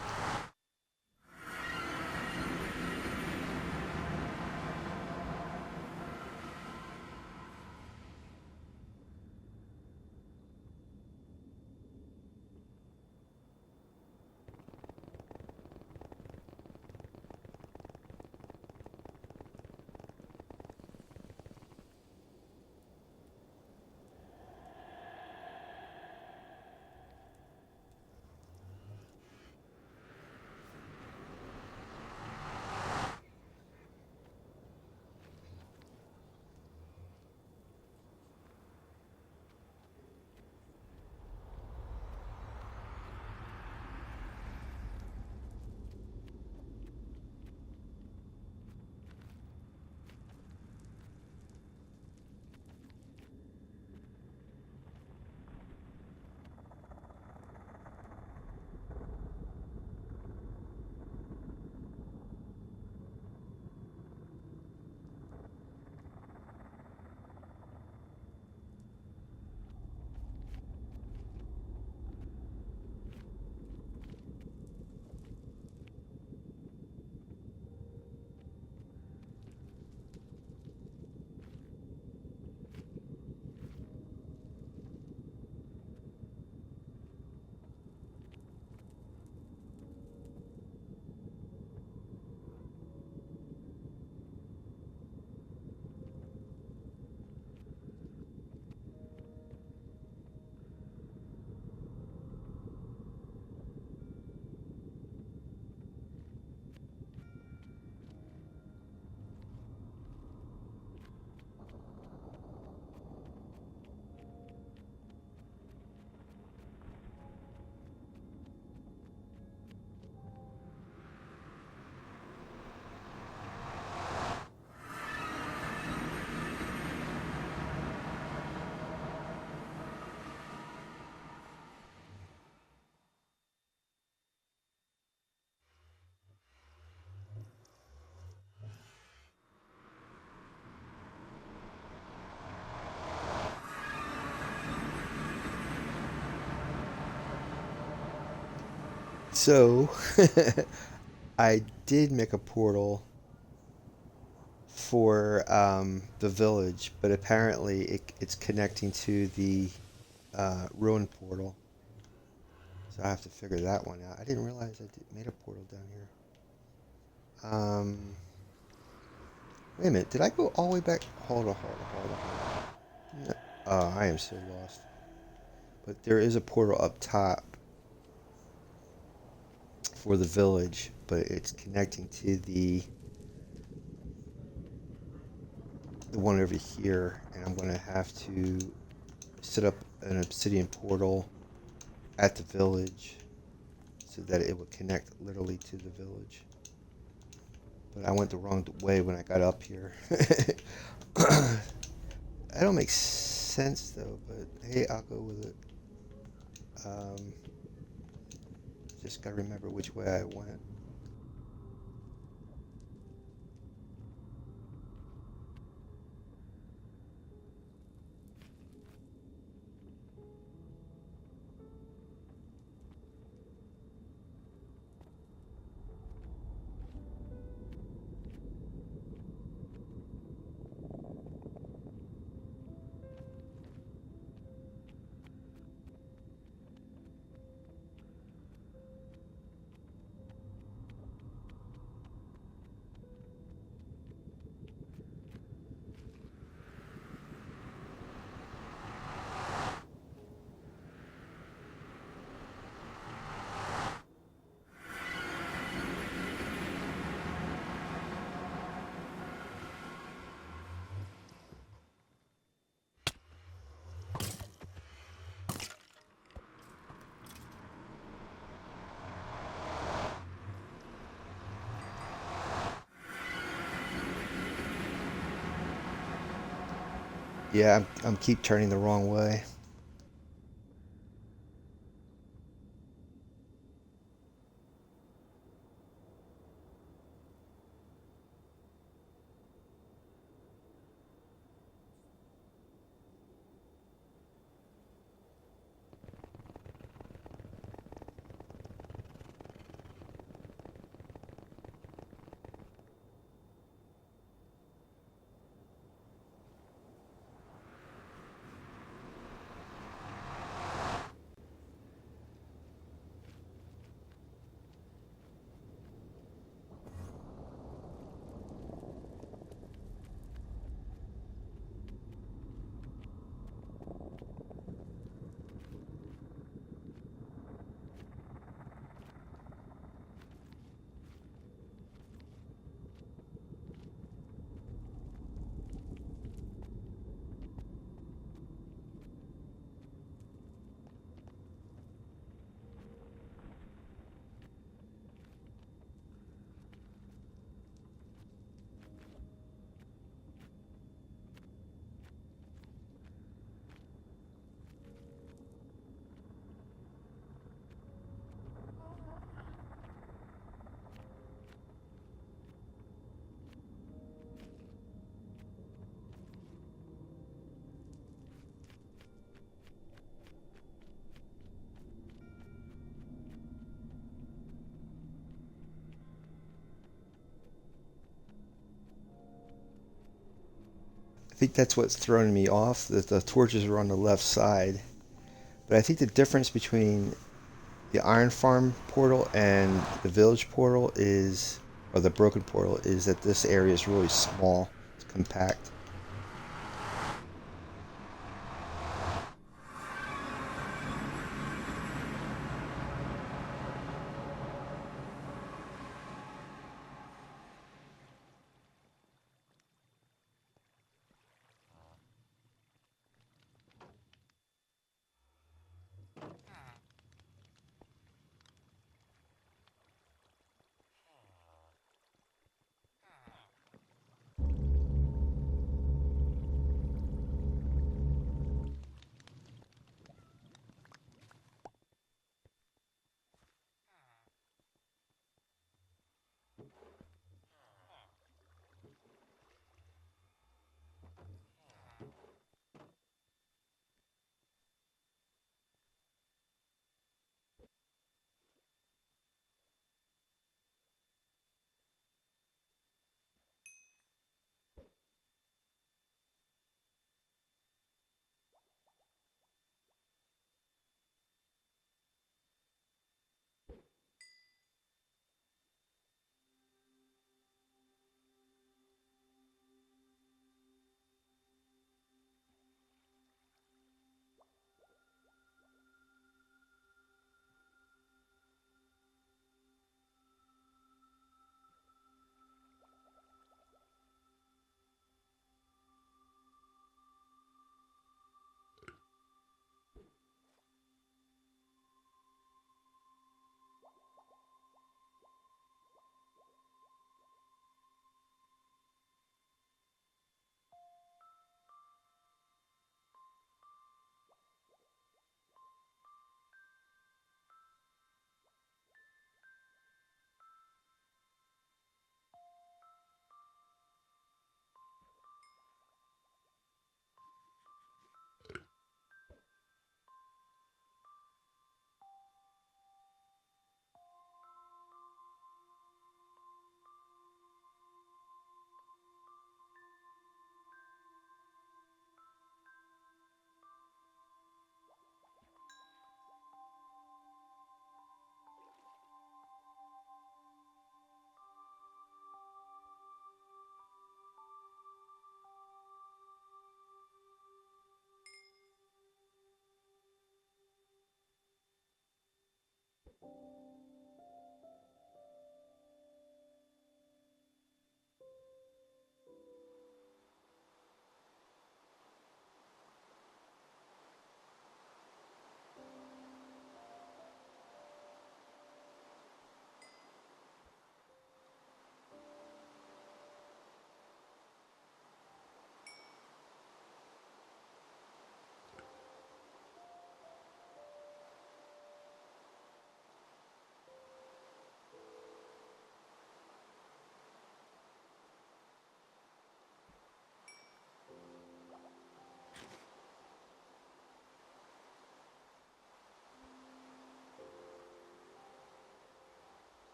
So, I did make a portal for the village, but apparently it's connecting to the ruin portal. So I have to figure that one out. I didn't realize made a portal down here. Wait a minute. Did I go all the way back? Hold on. No. Oh, I am so lost. But there is a portal up top for the village, but it's connecting to the one over here, and I'm gonna have to set up an obsidian portal at the village so that it would connect literally to the village. But I went the wrong way when I got up here. That don't make sense though, but hey, I'll go with it. Um, just gotta remember which way I went. Yeah, I'm keep turning the wrong way. I think that's what's throwing me off. That the torches are on the left side, but I think the difference between the Iron Farm portal and the Village portal is, or the Broken portal, is that this area is really small. It's compact.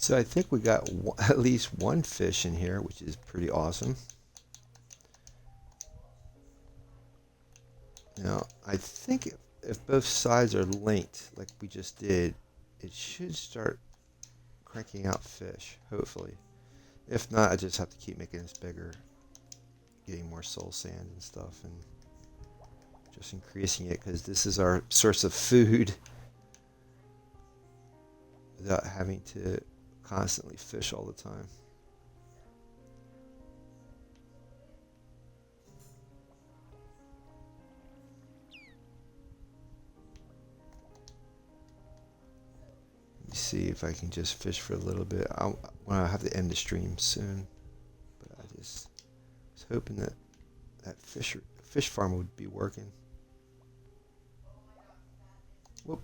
So I think we got at least one fish in here, which is pretty awesome. Now, I think if both sides are linked, like we just did, it should start cranking out fish, hopefully. If not, I just have to keep making this bigger, getting more soul sand and stuff, and just increasing it, because this is our source of food without having to constantly fish all the time. Let me see if I can just fish for a little bit. I'll have to end the stream soon, but I just was hoping that that fish farm would be working. Whoop.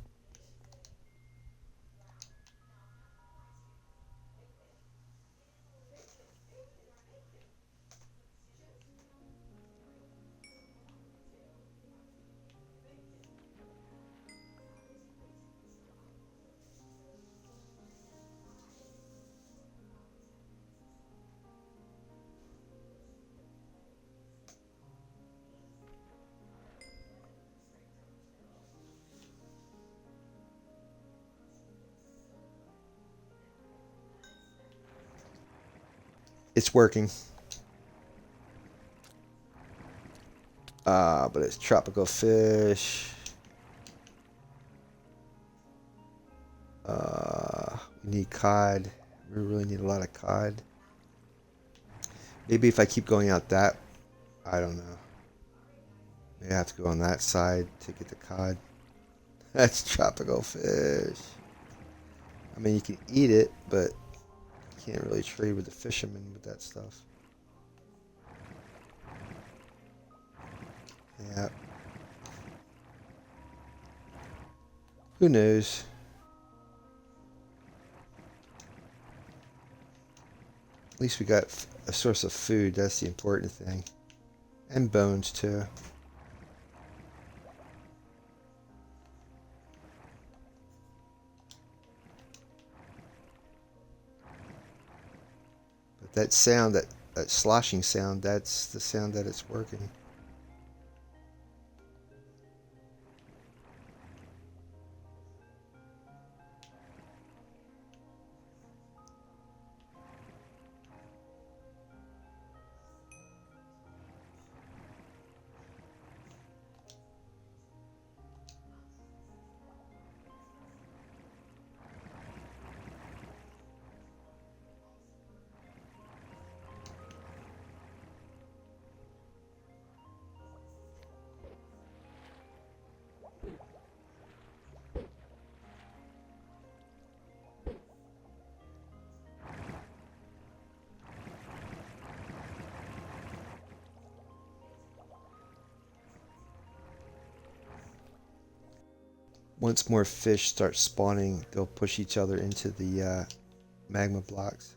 It's working. But it's tropical fish. We need cod. We really need a lot of cod. Maybe if I keep going out that, I don't know. Maybe I have to go on that side to get the cod. That's tropical fish. I mean, you can eat it, but you can't really trade with the fishermen with that stuff. Yeah. Who knows? At least we got a source of food. That's the important thing. And bones, too. But that sound, that sloshing sound, that's the sound that it's working. once more fish start spawning, they'll push each other into the magma blocks.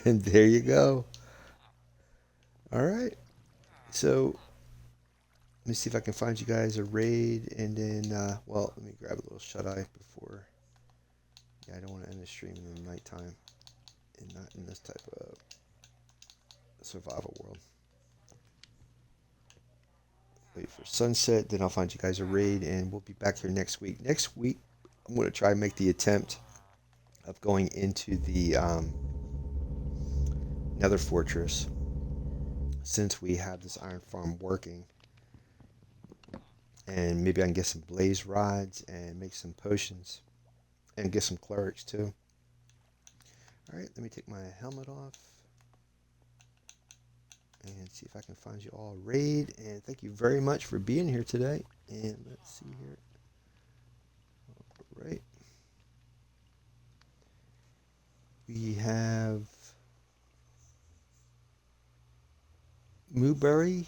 And there you go. All right. So let me see if I can find you guys a raid, and then, well, let me grab a little shut eye before. Yeah, I don't want to end the stream in the nighttime, and not in this type of survival world. Wait for sunset, then I'll find you guys a raid, and we'll be back here next week. Next week, I'm going to try and make the attempt of going into the Nether Fortress, since we have this iron farm working, and maybe I can get some blaze rods and make some potions, and get some clerics too. All right, let me take my helmet off and see if I can find you all raid. And thank you very much for being here today. And let's see here. All right. We have Mooberry,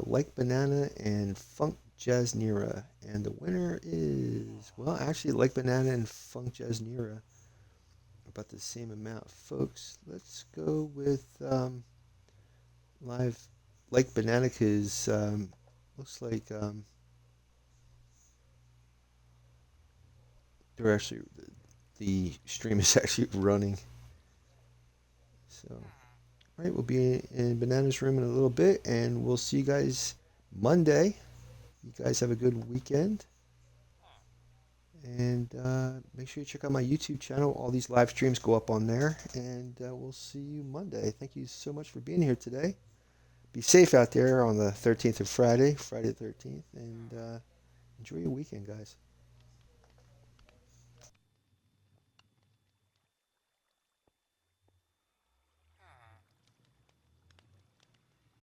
Like Banana, and Funk Jasnira. And the winner is, well, actually, Like Banana and Funk Jasnira. About the same amount, folks. Let's go with live Like Banana, because looks like they're actually, the stream is actually running. So, all right, we'll be in Banana's room in a little bit, and we'll see you guys Monday. You guys have a good weekend. And make sure you check out my YouTube channel. All these live streams go up on there. And we'll see you Monday. Thank you so much for being here today. Be safe out there on the 13th of Friday, Friday the 13th. And Enjoy your weekend, guys.